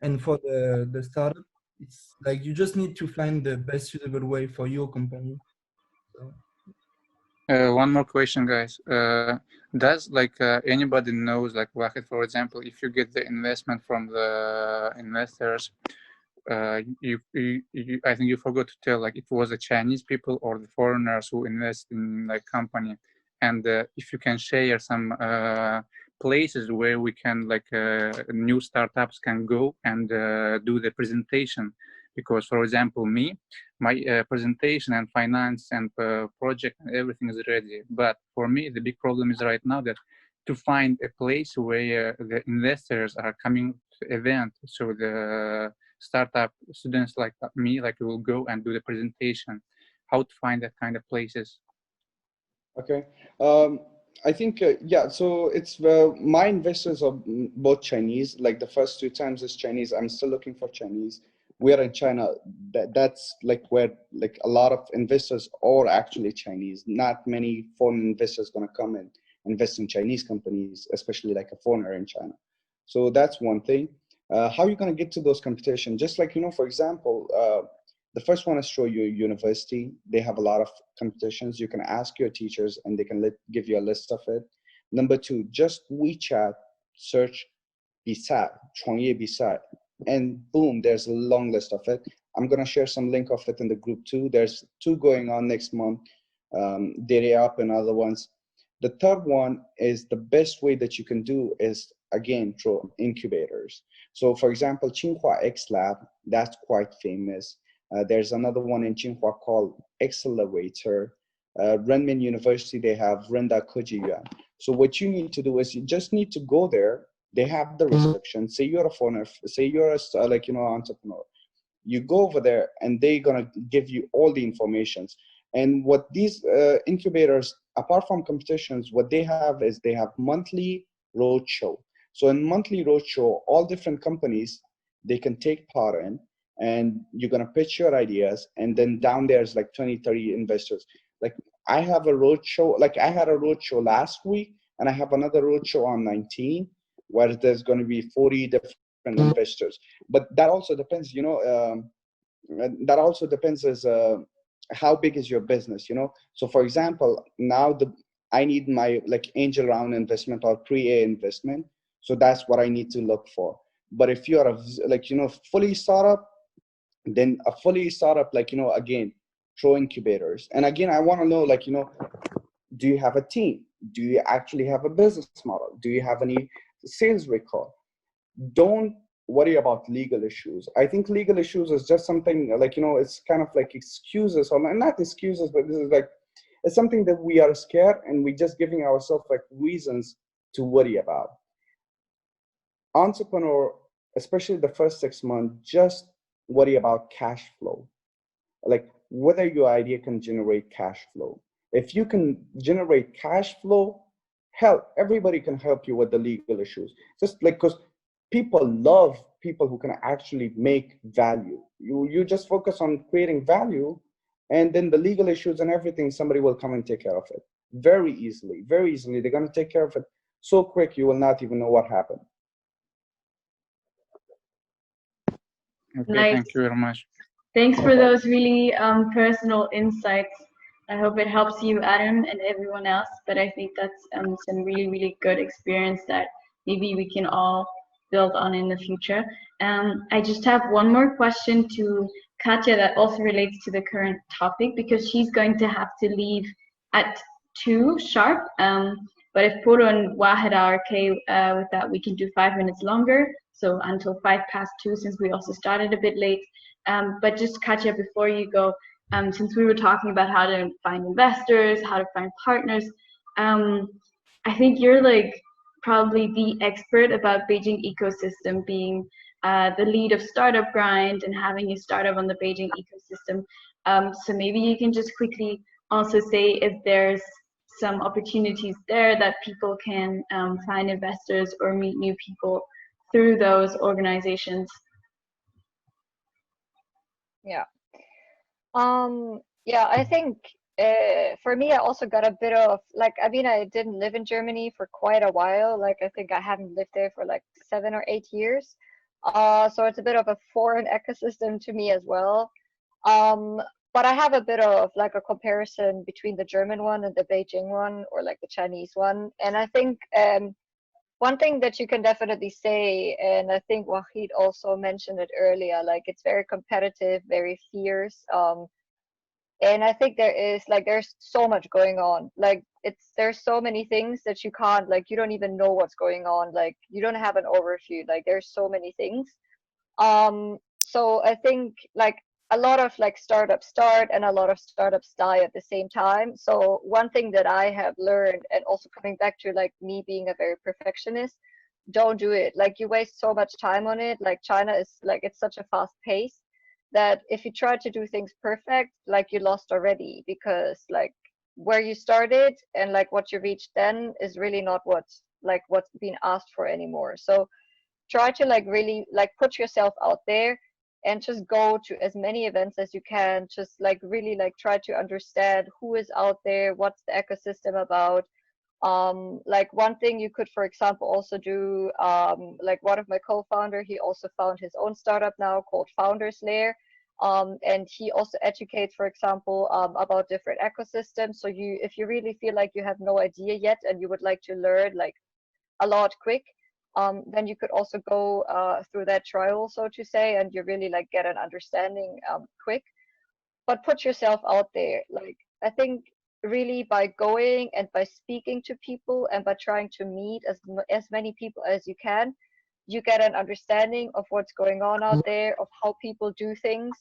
And for the startup, it's like you just need to find the best suitable way for your company. So.
One more question, guys. Does like anybody knows, like Wahid, for example, if you get the investment from the investors, I think you forgot to tell, like, it was the Chinese people or the foreigners who invest in like company, and if you can share some places where we can like new startups can go and do the presentation. Because, for example, my presentation and finance and project and everything is ready. But for me, the big problem is right now that to find a place where the investors are coming to the event. So the startup students like me, like, will go and do the presentation. How to find that kind of places?
Okay. I think, yeah, so it's my investors are both Chinese. Like the first 2 times is Chinese. I'm still looking for Chinese. We are in China. That's like where like a lot of investors are actually Chinese. Not many foreign investors going to come and invest in Chinese companies, especially like a foreigner in China. So that's one thing. How are you going to get to those competitions? Just like, for example, the first one is show you university. They have a lot of competitions. You can ask your teachers and they can give you a list of it. Number 2, just WeChat, search Bisai, 创业 Bisai, and boom, there's a long list of it. I'm going to share some link of it in the group too. There's 2 going on next month, Dere Up and other ones. The third one is the best way that you can do is, again, through incubators. So for example, Tsinghua X Lab, that's quite famous. There's another one in Tsinghua called Accelerator. Renmin University, they have Renda Kojiyuan. So what you need to do is you just need to go there. They have the restrictions. Say you're a foreigner, say you're a like, you know, entrepreneur. You go over there and they're gonna give you all the informations. And what these incubators, apart from competitions, what they have is they have monthly roadshow. So in monthly roadshow, all different companies, they can take part in, and you're gonna pitch your ideas, and then down there's like 20, 30 investors. Like I have a roadshow, like I had a roadshow last week, and I have another roadshow on 19, where there's gonna be 40 different investors. But that also depends, you know, that also depends as how big is your business, you know. So for example, now I need my like angel round investment or pre-A investment. So that's what I need to look for. But if you're a, like, you know, fully startup, then a fully startup, like, you know, again, throw incubators. And again, I want to know, like, you know, do you have a team? Do you actually have a business model? Do you have any sales record? Don't worry about legal issues. I think legal issues is just something like, you know, it's kind of like excuses, or not excuses, but this is like, it's something that we are scared and we just giving ourselves like reasons to worry about. Entrepreneur, especially the first 6 months, just worry about cash flow. Like whether your idea can generate cash flow. If you can generate cash flow, hell, everybody can help you with the legal issues. Just like, because people love people who can actually make value. You just focus on creating value, and then the legal issues and everything, somebody will come and take care of it very easily, very easily. They're going to take care of it so quick, you will not even know what happened.
Okay,
Nice.
thank you very much.
Thanks for those really personal insights. I hope it helps you, Adam, and everyone else. But I think that's some really, really good experience that maybe we can all build on in the future. I just have one more question to Katja that also relates to the current topic, because she's going to have to leave at 2 sharp. But if Puro and Wahed are okay with that, we can do 5 minutes longer. So until 2:05, since we also started a bit late. But just Katja, before you go, since we were talking about how to find investors, how to find partners, I think you're like probably the expert about Beijing ecosystem, being the lead of Startup Grind and having a startup on the Beijing ecosystem. So maybe you can just quickly also say if there's some opportunities there that people can find investors or meet new people through those organizations.
Yeah. Yeah, I think for me, I also got a bit of like, I mean, I didn't live in Germany for quite a while. Like, I think I haven't lived there for like 7 or 8 years. So it's a bit of a foreign ecosystem to me as well. But I have a bit of like a comparison between the German one and the Beijing one, or like the Chinese one. And I think one thing that you can definitely say, and I think Wahid also mentioned it earlier, like it's very competitive, very fierce. And I think there's so much going on. Like there's so many things that you can't, like, you don't even know what's going on. Like you don't have an overview. Like there's so many things. So I think like a lot of like startups start and a lot of startups die at the same time. So one thing that I have learned, and also coming back to like me being a very perfectionist, don't do it. Like you waste so much time on it. Like China is like, it's such a fast pace that if you try to do things perfect, like you lost already, because like where you started and like what you reached then is really not what's being asked for anymore. So try to like really like put yourself out there and just go to as many events as you can. Just like really like try to understand who is out there, what's the ecosystem about. Like one thing you could, for example, also do, like one of my co-founder, he also found his own startup now called Founders Lair. And he also educates, for example, about different ecosystems. So if you really feel like you have no idea yet and you would like to learn like a lot quick, then you could also go through that trial, so to say, and you really like get an understanding quick. But put yourself out there. Like I think really by going and by speaking to people and by trying to meet as many people as you can, you get an understanding of what's going on out there, of how people do things.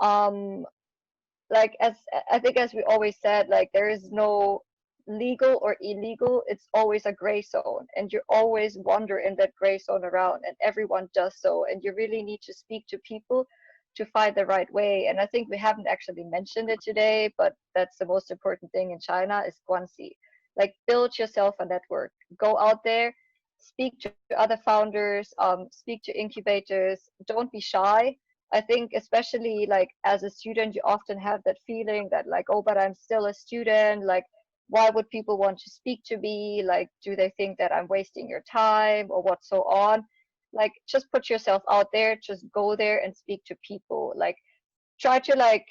Like as I think, as we always said, like there is no legal or illegal, it's always a gray zone, and you always wander in that gray zone around, and everyone does so, and you really need to speak to people to find the right way. And I think we haven't actually mentioned it today, but that's the most important thing in China is guanxi. Like, build yourself a network, go out there, speak to other founders, speak to incubators, don't be shy. I think especially like as a student, you often have that feeling that like, oh, but I'm still a student, like, why would people want to speak to me? Like, do they think that I'm wasting your time or what so on? Like, just put yourself out there, just go there and speak to people. Like, try to like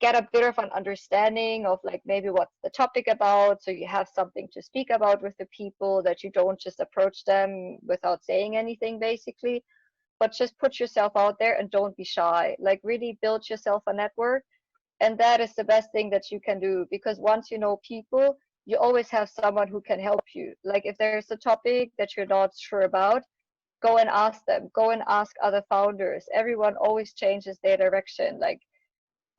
get a bit of an understanding of like maybe what's the topic about, so you have something to speak about with the people, that you don't just approach them without saying anything basically, but just put yourself out there and don't be shy. Like, really build yourself a network, and that is the best thing that you can do, because once you know people, you always have someone who can help you. Like, if there's a topic that you're not sure about, go and ask them, go and ask other founders. Everyone always changes their direction. Like,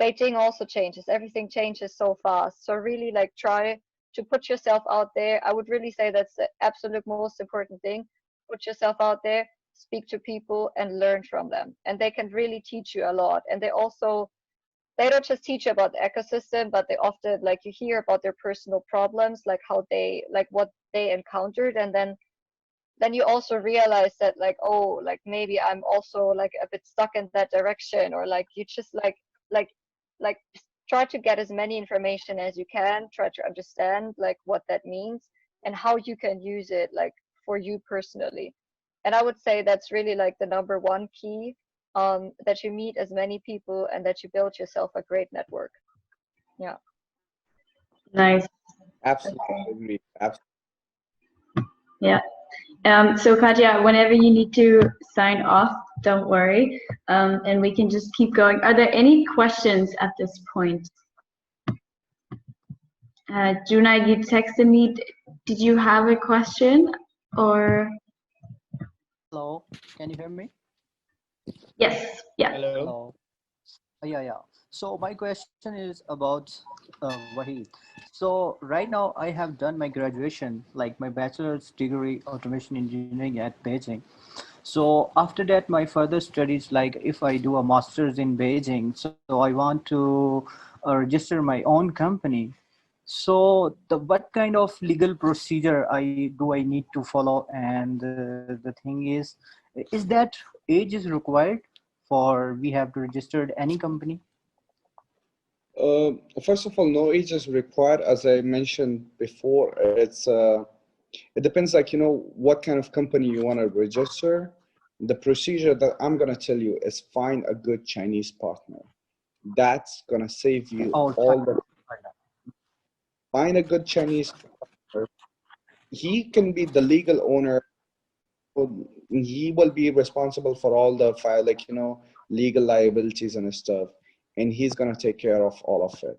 Beijing also changes, everything changes so fast. So really like try to put yourself out there. I would really say that's the absolute most important thing. Put yourself out there, speak to people and learn from them. And they can really teach you a lot. And they don't just teach you about the ecosystem, but they often, like, you hear about their personal problems, like how they, like what they encountered. And then you also realize that like, oh, like maybe I'm also like a bit stuck in that direction, or like you just like like try to get as many information as you can, try to understand like what that means and how you can use it like for you personally. And I would say that's really like the number one key, that you meet as many people and that you build yourself a great network. Yeah.
Nice.
Absolutely
Okay.
agree. Absolutely.
Yeah. So Katja, whenever you need to sign off, don't worry, and we can just keep going. Are there any questions at this point? Junai, you texted me. Did you have a question or?
Hello, can you hear me?
Yes. Yeah.
Hello. Yeah. So my question is about Wahid. So right now I have done my graduation, like my bachelor's degree automation engineering at Beijing. So after that, my further studies, like if I do a master's in Beijing, so I want to register my own company. So what kind of legal procedure I need to follow? And the thing is that age is required for we have to register any company?
First of all, no age is required. As I mentioned before, it depends, like, what kind of company you want to register. The procedure that I'm going to tell you is find a good Chinese partner. That's going to save you all the. Find a good Chinese partner. He can be the legal owner. He will be responsible for all the file, like, legal liabilities and stuff. And he's going to take care of all of it.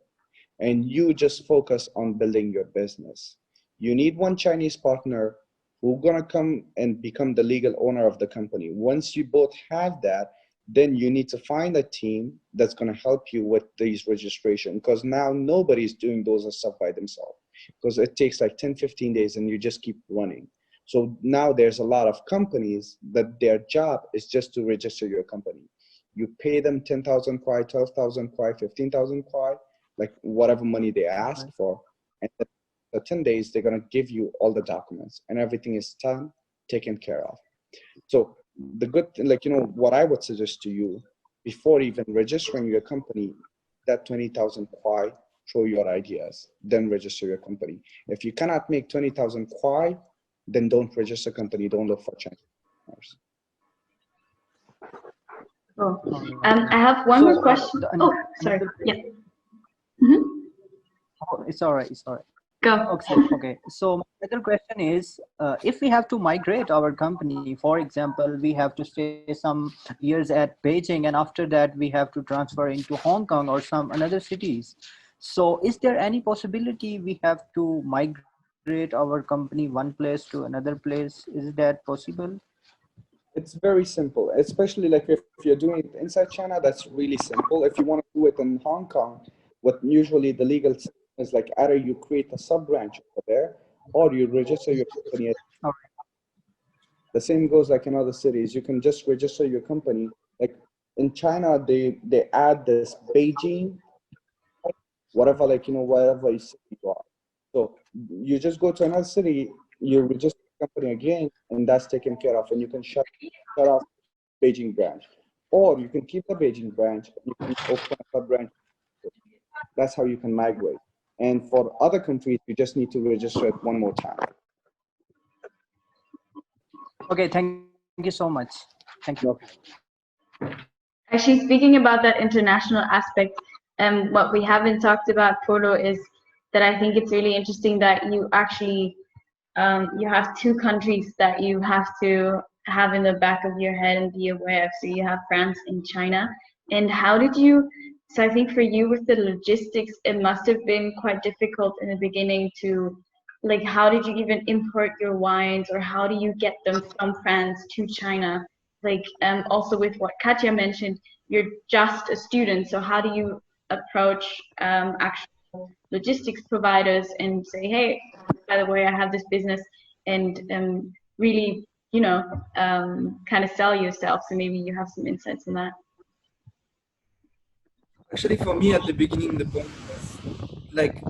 And you just focus on building your business. You need one Chinese partner who's gonna come and become the legal owner of the company. Once you both have that, then you need to find a team that's gonna help you with these registration, because now nobody's doing those stuff by themselves, because it takes like 10, 15 days and you just keep running. So now there's a lot of companies that their job is just to register your company. You pay them 10,000 kwai, 12,000 kwai, 15,000 kwai, like whatever money they ask for. And the 10 days, they're going to give you all the documents and everything is done, taken care of. So the good thing, like, what I would suggest to you before even registering your company, that 20,000 kwai, show your ideas, then register your company. If you cannot make 20,000 kwai, then don't register company, don't look for Chinese partners.
Oh. I have one more question. Sorry. Yeah. Mm-hmm.
Oh, it's all right. It's all right.
Go.
Okay. So my other question is, if we have to migrate our company, for example, we have to stay some years at Beijing, and after that we have to transfer into Hong Kong or some another cities. So is there any possibility we have to migrate our company one place to another place? Is that possible?
It's very simple, especially like if you're doing it inside China, that's really simple. If you want to do it in Hong Kong, what usually the legal system is like either you create a sub branch over there or you register your company. The same goes like in other cities. You can just register your company. Like in China, they add this Beijing, whatever, like, you know, whatever city you are. So you just go to another city, you register your company again, and that's taken care of, and you can shut off Beijing branch, or you can keep the Beijing branch. You can open a sub branch. That's how you can migrate. And for other countries, you just need to register it one more time.
Okay, thank you so much. Thank you.
Actually, speaking about that international aspect, what we haven't talked about, Polo, is that I think it's really interesting that you actually you have two countries that you have to have in the back of your head and be aware of. So you have France and China. And how did you? So I think for you with the logistics, it must have been quite difficult in the beginning to, like, how did you even import your wines, or how do you get them from France to China? Like, also with what Katja mentioned, you're just a student, so how do you approach actual logistics providers and say, hey, by the way, I have this business, and really, you know, kind of sell yourself? So maybe you have some insights on that.
Actually, for me, at the beginning, the point was like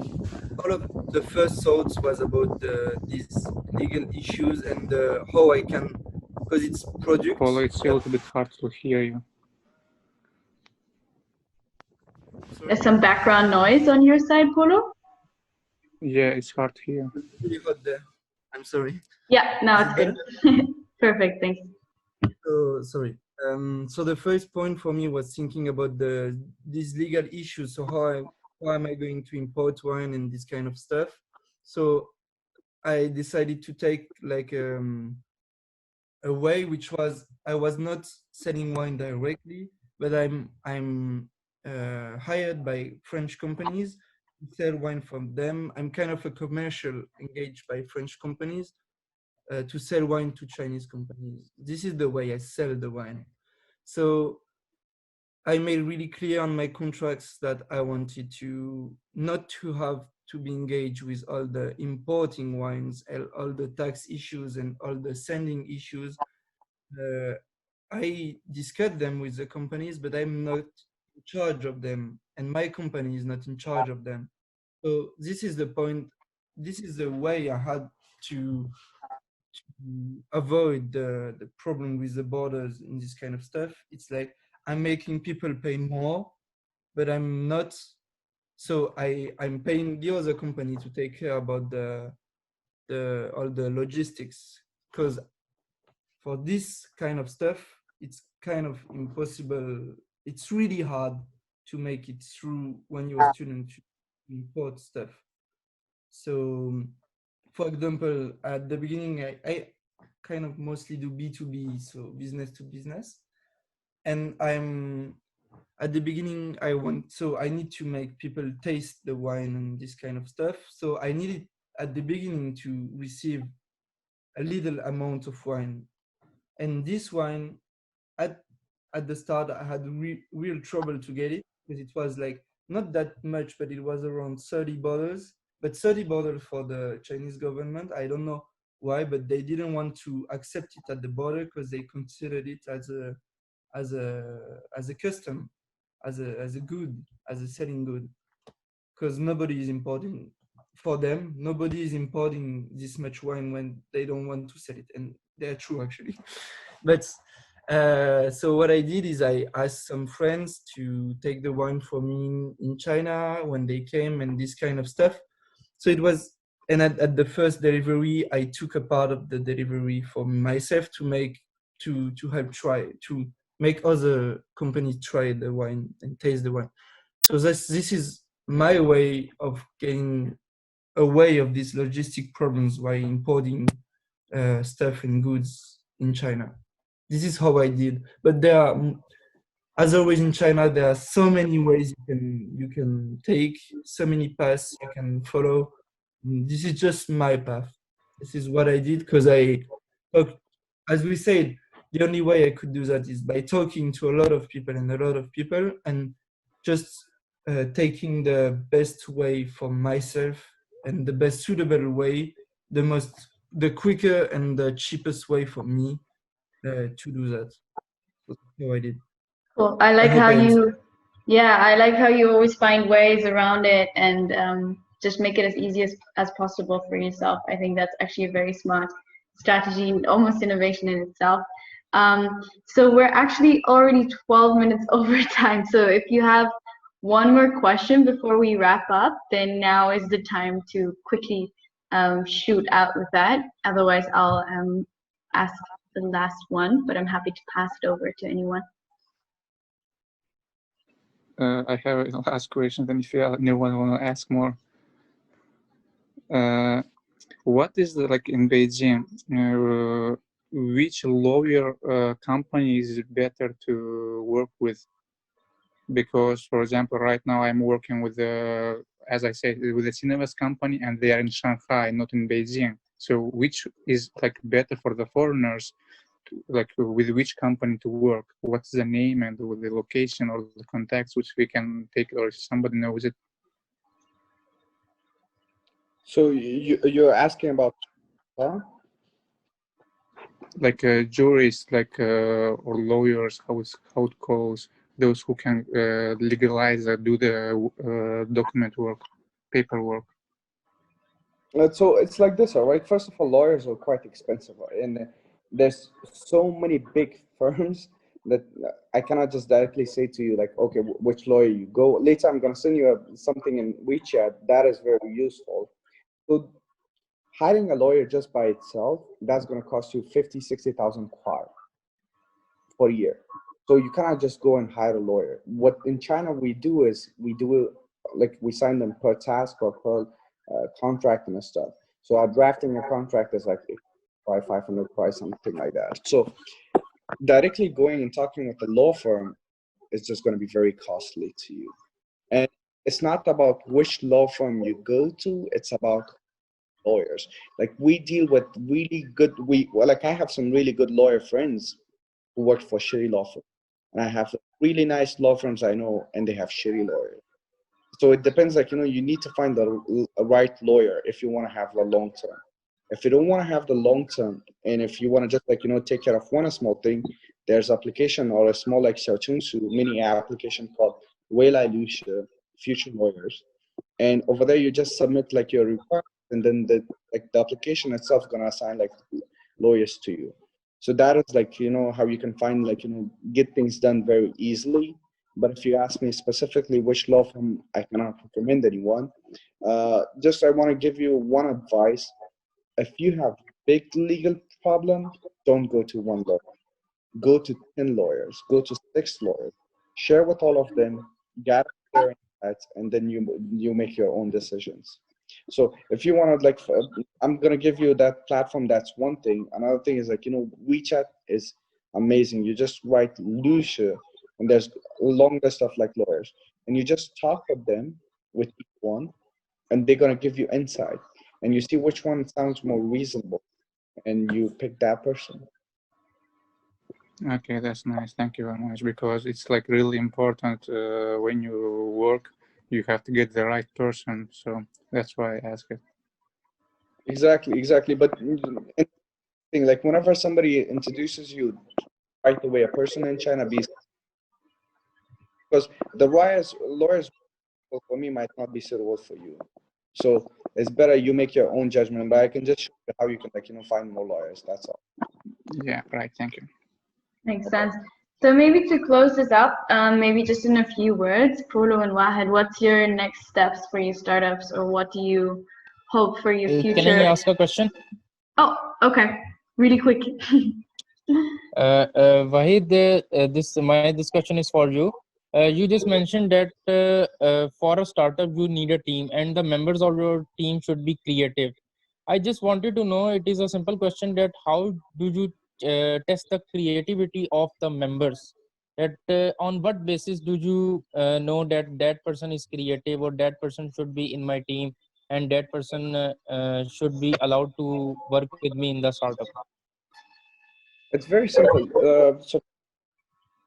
all of the first thoughts was about these legal issues and how I can, because it's products.
Polo, it's a little bit hard to hear you.
There's some background noise on your side, Polo?
Yeah, it's hard to hear.
It's really hot there. I'm sorry.
Yeah, now it's good. Perfect, thanks.
So sorry. So the first point for me was thinking about these legal issues. So how am I going to import wine and this kind of stuff? So I decided to take like a way which was, I was not selling wine directly, but I'm hired by French companies to sell wine from them. I'm kind of a commercial engaged by French companies to sell wine to Chinese companies. This is the way I sell the wine. So I made really clear on my contracts that I wanted to not to have to be engaged with all the importing wines, all the tax issues and all the sending issues. I discussed them with the companies, but I'm not in charge of them, and my company is not in charge of them. So this is the point. This is the way I had to avoid the problem with the borders in this kind of stuff. It's like I'm making people pay more, but I'm not. So I'm paying the other company to take care about all the logistics, because for this kind of stuff, it's kind of impossible. It's really hard to make it through when you're a student to import stuff. So, for example, at the beginning, I kind of mostly do B2B, so business to business. And at the beginning, I need to make people taste the wine and this kind of stuff. So I needed at the beginning to receive a little amount of wine. And this wine, at the start, I had real trouble to get it, because it was like not that much, but it was around 30 bottles. But 30 bottles for the Chinese government, I don't know why, but they didn't want to accept it at the border because they considered it as a custom, as a good, as a selling good, because nobody is importing for them. Nobody is importing this much wine when they don't want to sell it, and they're true actually. But so what I did is I asked some friends to take the wine for me in China when they came and this kind of stuff. So it was, and at the first delivery, I took a part of the delivery for myself to help try, to make other companies try the wine and taste the wine. So this is my way of getting away of these logistic problems while importing stuff and goods in China. This is how I did. But there are, as always in China, there are so many ways you can take, so many paths you can follow. This is just my path. This is what I did because as we said, the only way I could do that is by talking to a lot of people and just taking the best way for myself and the best suitable way, the quicker and the cheapest way for me to do that. So that's how I did.
Cool. I like how you, yeah, I like how you always find ways around it and just make it as easy as possible for yourself. I think that's actually a very smart strategy and almost innovation in itself. So we're actually already 12 minutes over time. So if you have one more question before we wrap up, then now is the time to quickly shoot out with that. Otherwise, I'll ask the last one, but I'm happy to pass it over to anyone.
I have a last question, and if anyone want to ask more. What is like in Beijing? Which lawyer company is better to work with? Because, for example, right now I'm working with as I said, with a cinemas company, and they are in Shanghai, not in Beijing. So, which is like better for the foreigners? Like with which company to work? What's the name and with the location or the contacts which we can take, or if somebody knows it?
So you're asking about, huh?
Like jurists, like or lawyers, how it calls, those who can legalize or do the document work, paperwork.
So it's like this, all right? First of all, lawyers are quite expensive, and there's so many big firms that I cannot just directly say to you, like, okay, which lawyer you go. Later, I'm going to send you something in WeChat that is very useful. So hiring a lawyer just by itself, that's going to cost you 50,000-60,000 kwai per year. So you cannot just go and hire a lawyer. What in China we do is we sign them per task or per contract and stuff. So our drafting a contract is like 500 price, something like that. So directly going and talking with the law firm is just going to be very costly to you. And it's not about which law firm you go to, it's about lawyers. Like we deal with really good, I have some really good lawyer friends who work for shitty law firms. And I have really nice law firms I know, and they have shitty lawyers. So it depends, you need to find the right lawyer if you want to have the long term. If you don't want to have the long term, and if you want to just take care of one small thing, there's application or a small like Xiaochengsu mini application called Weilai Luxia Future Lawyers. And over there you just submit like your request, and then the application itself is gonna assign like lawyers to you. So that is how you can find get things done very easily. But if you ask me specifically which law firm, I cannot recommend anyone. Just I want to give you one advice. If you have big legal problem, don't go to one lawyer. Go to 10 lawyers. Go to 6 lawyers. Share with all of them. Gather their insights, and then you make your own decisions. So if you want to I'm gonna give you that platform. That's one thing. Another thing is WeChat is amazing. You just write Lucia, and there's a long list of lawyers, and you just talk with them with each one, and they're gonna give you insight, and you see which one sounds more reasonable, and you pick that person.
Okay, that's nice. Thank you very much, because it's like really important when you work, you have to get the right person. So that's why I ask it.
Exactly. But whenever somebody introduces you right away, a person in China, because the lawyers for me might not be suitable for you. So it's better you make your own judgment. But I can just show you how you can find more lawyers. That's all.
Yeah, right. Thank you.
Makes sense. So maybe to close this up, maybe just in a few words, Polo and Wahed, what's your next steps for your startups, or what do you hope for your future?
Can I ask a question?
Oh, okay. Really quick.
Wahid, this question is for you. You just mentioned that for a startup you need a team, and the members of your team should be creative. I just wanted to know, it is a simple question, that how do you test the creativity of the members? That on what basis do you know that that person is creative, or that person should be in my team, and that person should be allowed to work with me in the startup?
It's very simple. So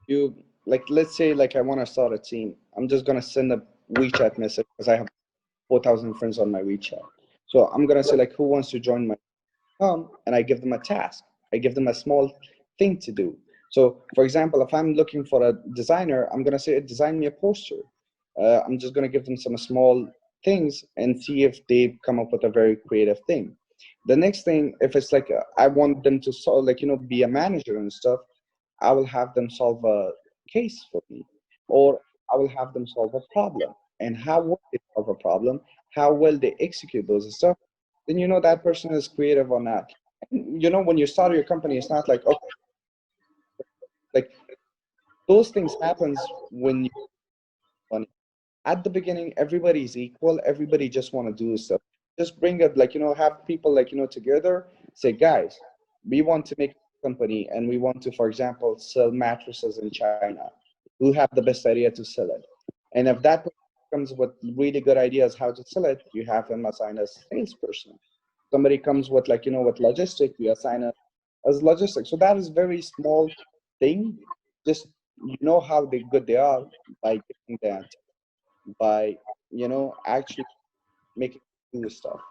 you let's say I want to start a team. I'm just gonna send WeChat message because I have 4,000 friends on my WeChat. So I'm gonna say like, who wants to join my and I give them a task. I give them a small thing to do. So for example, if I'm looking for a designer, I'm gonna say, design me a poster. I'm just gonna give them some small things and see if they come up with a very creative thing. The next thing, if it's like I want them to solve, like, be a manager and stuff, I will have them solve a case for me, or I will have them solve a problem. And how will they solve a problem? How will they execute those stuff? Then that person is creative or not. And, when you start your company, it's not like, okay, like those things happens when you money. At the beginning, everybody's equal. Everybody just want to do stuff. Just bring up, like, have people, like, together, say, guys, we want to make a company and we want to, for example, sell mattresses in China. Who have the best idea to sell it? And if that person comes with really good ideas how to sell it, you have them assign a salesperson. Somebody comes with, like, with logistics, you assign a as logistics. So that is very small thing. Just how good they are by giving that, by actually making do stuff.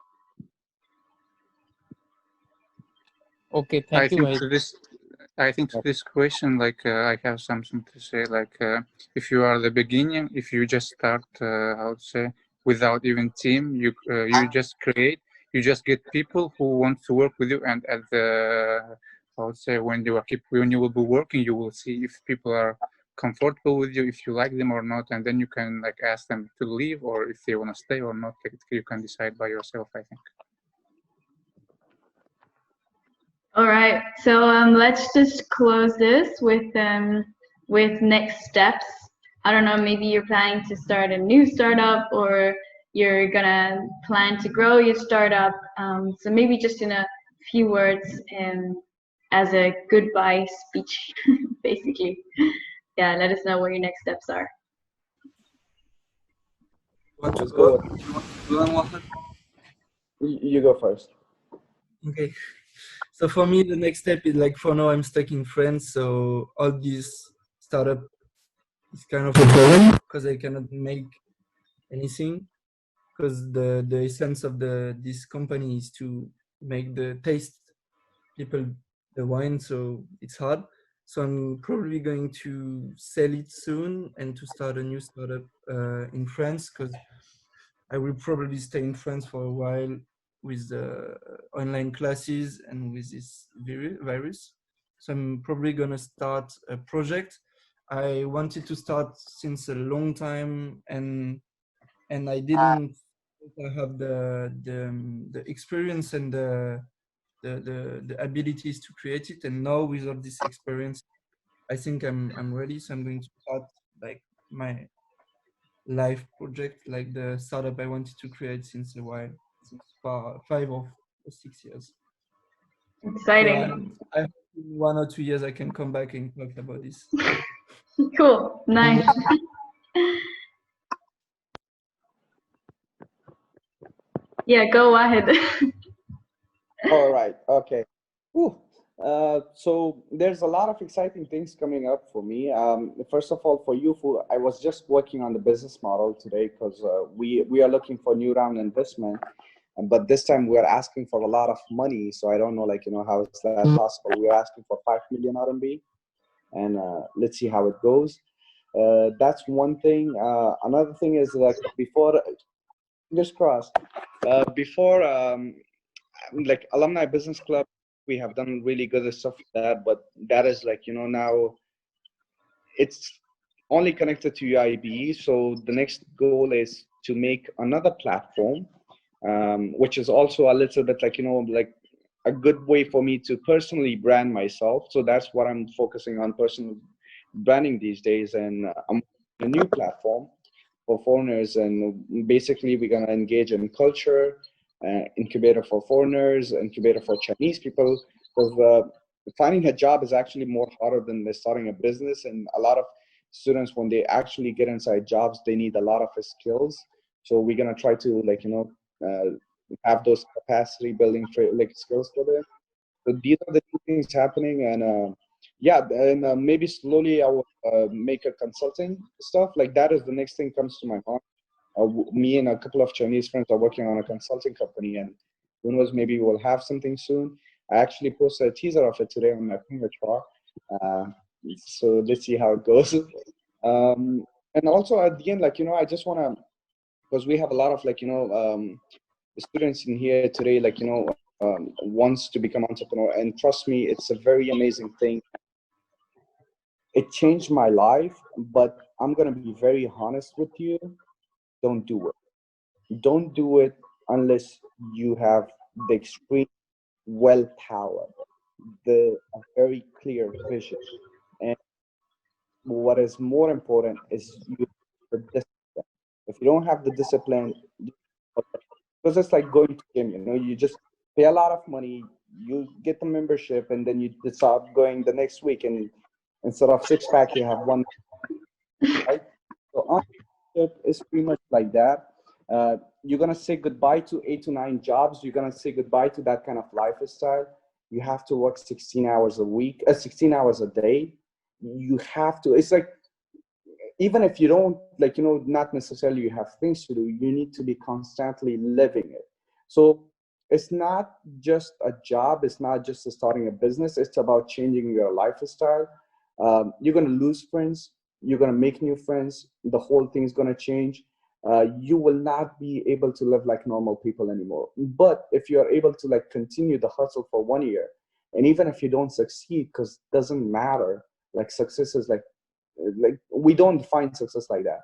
Okay,
I
thank you,
think
Wahid.
to this, I think to this question, like I have something to say. Like if you are the beginning, if you just start, how to say, without even team, you just create, you just get people who want to work with you, and at the, how to say, when you will be working, you will see if people are comfortable with you, if you like them or not, and then you can like ask them to leave, or if they want to stay or not. Like, you can decide by yourself, I think.
All right, so let's just close this with next steps. I don't know, maybe you're planning to start a new startup, or you're gonna plan to grow your startup. So maybe just in a few words, as a goodbye speech, basically. Yeah, let us know what your next steps are.
Want to
Let's
go?
go.
Mohammed?
You go first.
Okay. So for me, the next step is like, for now, I'm stuck in France. So all this startup is kind of a problem because I cannot make anything, because the essence of this company is to make the taste people the wine, so it's hard. So I'm probably going to sell it soon and to start a new startup in France, because I will probably stay in France for a while with the online classes and with this virus. So I'm probably gonna start a project. I wanted to start since a long time, and I didn't have the experience and the abilities to create it. And now with all this experience, I think I'm ready. So I'm going to start like my life project, like the startup I wanted to create since a while, since 5 or 6 years.
Exciting.
I hope in 1 or 2 years I can come back and talk about this.
Cool, nice. Yeah, go ahead.
All right. Okay. Whew. So there's a lot of exciting things coming up for me. First of all, for you, I was just working on the business model today because we are looking for new round investment, but this time we're asking for a lot of money. So I don't know, like, how is that possible? We're asking for 5 million RMB, and let's see how it goes. That's one thing. Another thing is, like, before, fingers crossed, before like Alumni Business Club, we have done really good stuff with that, but that is like, now it's only connected to UIB. So the next goal is to make another platform, which is also a little bit like, like a good way for me to personally brand myself. So that's what I'm focusing on, personal branding these days. And I'm a new platform for foreigners, and basically we're going to engage in culture, incubator for foreigners, incubator for Chinese people, because finding a job is actually more harder than starting a business. And a lot of students, when they actually get inside jobs, they need a lot of skills. So we're going to try to, like, have those capacity building like skills for them. So these are the two things happening. And yeah, and maybe slowly I will make a consulting stuff. Like, that is the next thing comes to my mind. Me and a couple of Chinese friends are working on a consulting company, and who knows, maybe we'll have something soon. I actually posted a teaser of it today on my finger chart. Uh, so let's see how it goes. And also at the end, like, I just want to, because we have a lot of like, students in here today, like, wants to become entrepreneur. And trust me, it's a very amazing thing. It changed my life, but I'm going to be very honest with you. Don't do it. Don't do it unless you have the extreme willpower, the a very clear vision. And what is more important is you the discipline. If you don't have the discipline, because it's like going to gym, you just pay a lot of money, you get the membership, and then you decide going the next week, and instead of six pack, you have one, right? So entrepreneurship is pretty much like that. You're gonna say goodbye to 8 to 9 jobs. You're gonna say goodbye to that kind of lifestyle. You have to work 16 hours a week, 16 hours a day. You have to. It's like even if you don't like, not necessarily you have things to do, you need to be constantly living it. So it's not just a job, it's not just starting a business, it's about changing your lifestyle. You're going to lose friends, you're going to make new friends, the whole thing is going to change. You will not be able to live like normal people anymore. But if you're able to like continue the hustle for 1 year, and even if you don't succeed, because it doesn't matter, like success is like we don't define success like that.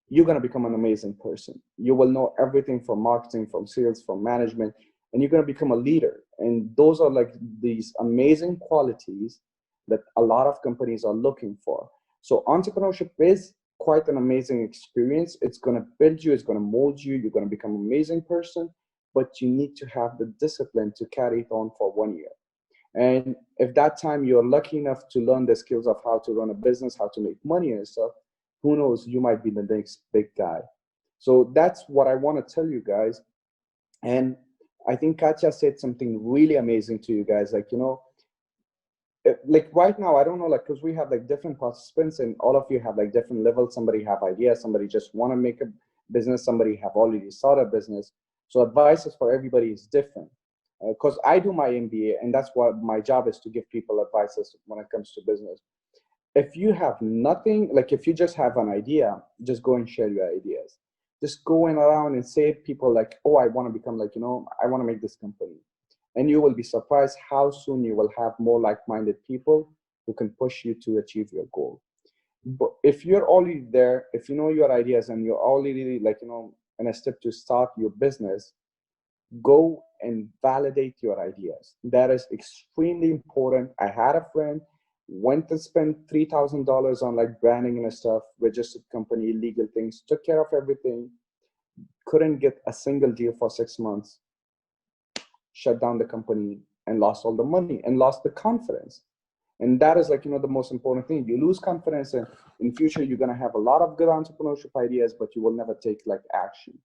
You're going to become an amazing person. You will know everything from marketing, from sales, from management, and you're going to become a leader. And those are like these amazing qualities that a lot of companies are looking for. So entrepreneurship is quite an amazing experience. It's going to build you, it's going to mold you, you're going to become an amazing person, but you need to have the discipline to carry it on for 1 year. And if that time you're lucky enough to learn the skills of how to run a business, how to make money and stuff, who knows, you might be the next big guy. So that's what I want to tell you guys. And I think Katja said something really amazing to you guys. Like, like right now, I don't know, like, because we have like different participants and all of you have like different levels. Somebody have ideas, somebody just want to make a business, somebody have already started a business. So advices for everybody is different. Because I do my MBA, and that's what my job is, to give people advices when it comes to business. If you have nothing, like if you just have an idea, just go and share your ideas. Just going around and say people like, oh, I want to become like, I want to make this company. And you will be surprised how soon you will have more like-minded people who can push you to achieve your goal. But if you're already there, if you know your ideas and you're already like, in a step to start your business, go and validate your ideas. That is extremely important. I had a friend went to spend $3,000 on like branding and stuff, registered company, legal things, took care of everything, couldn't get a single deal for 6 months, shut down the company and lost all the money and lost the confidence. And that is like, the most important thing. You lose confidence, and in future, you're going to have a lot of good entrepreneurship ideas, but you will never take like action.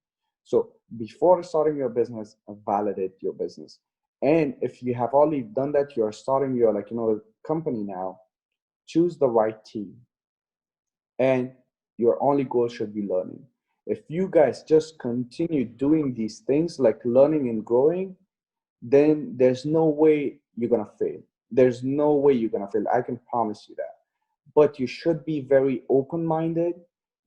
So before starting your business, validate your business. And if you have already done that, you're starting your like, company now, choose the right team. And your only goal should be learning. If you guys just continue doing these things like learning and growing, then there's no way you're going to fail. There's no way you're going to fail. I can promise you that. But you should be very open-minded.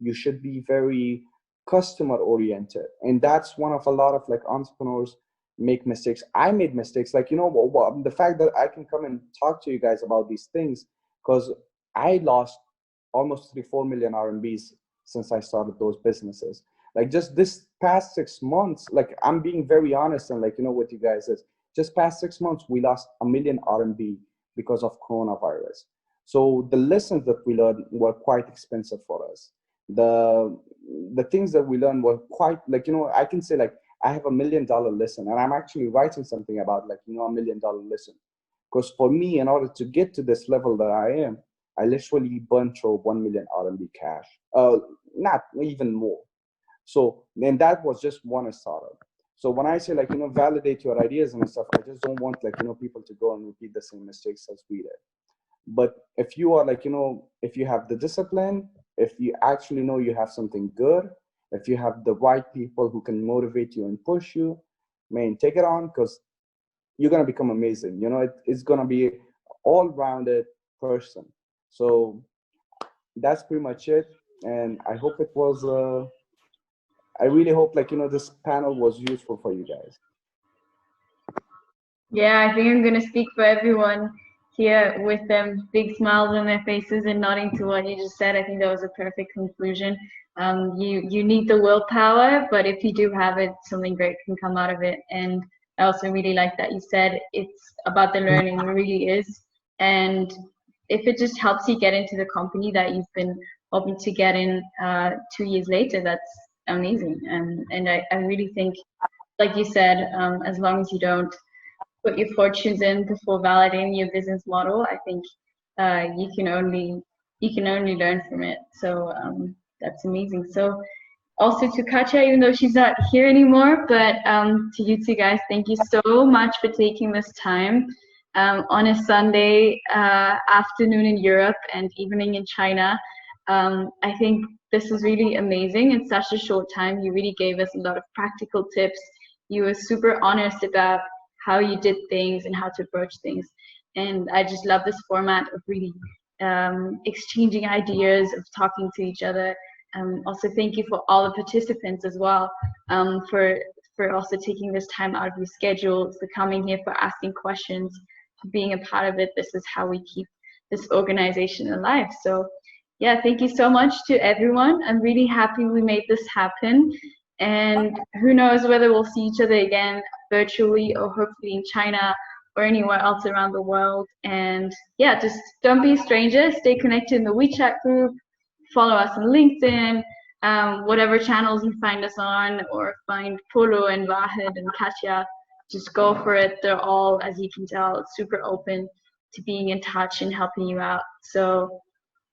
You should be very customer-oriented. And that's one of a lot of like entrepreneurs make mistakes. I made mistakes. Like, the fact that I can come and talk to you guys about these things, because I lost almost 3-4 million RMBs since I started those businesses. Like just this past 6 months, like I'm being very honest and like, what you guys is, just past 6 months, we lost 1 million RMB because of coronavirus. So the lessons that we learned were quite expensive for us. The things that we learned were quite like, I can say like, I have $1 million lesson, and I'm actually writing something about like, $1 million lesson. Because for me, in order to get to this level that I am, I literally burned through 1 million RMB cash, not even more. So then that was just one startup. So when I say like, validate your ideas and stuff, I just don't want like, people to go and repeat the same mistakes as we did. But if you are like, if you have the discipline, if you actually know you have something good, If you have the right people who can motivate you and push you, man, take it on, because you're gonna become amazing. You know, it's gonna be all-rounded person. So that's pretty much it. And I hope it was. I really hope, like, you know, this panel was useful for you guys.
Yeah, I think I'm gonna speak for everyone here with them big smiles on their faces and nodding to what you just said. I think that was a perfect conclusion. You need the willpower, but if you do have it, something great can come out of it. And I also really like that you said it's about the learning. It really is. And if it just helps you get into the company that you've been hoping to get in 2 years later, that's amazing. And I really think, like you said, as long as you don't put your fortunes in before validating your business model, I think you can only learn from it. So that's amazing. So also to Katja, even though she's not here anymore, but to you two guys, thank you so much for taking this time on a Sunday afternoon in Europe and evening in China. I think this was really amazing in such a short time. You really gave us a lot of practical tips. You were super honest about how you did things and how to approach things. And I just love this format of really exchanging ideas, of talking to each other. Also, thank you for all the participants as well, for also taking this time out of your schedules, for coming here, for asking questions, for being a part of it. This is how we keep this organization alive. So yeah, thank you so much to everyone. I'm really happy we made this happen. And who knows whether we'll see each other again virtually or hopefully in China or anywhere else around the world. And yeah, just don't be a stranger. Stay connected in the WeChat group. Follow us on LinkedIn, whatever channels you find us on, or find Polo and Wahid and Katja. Just go for it. They're all, as you can tell, super open to being in touch and helping you out. So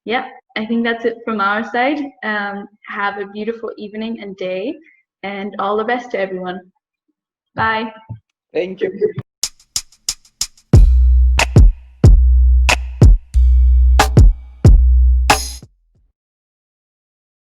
yeah, I think that's it from our side. Have a beautiful evening and day, and all the best to everyone. Bye.
Thank you.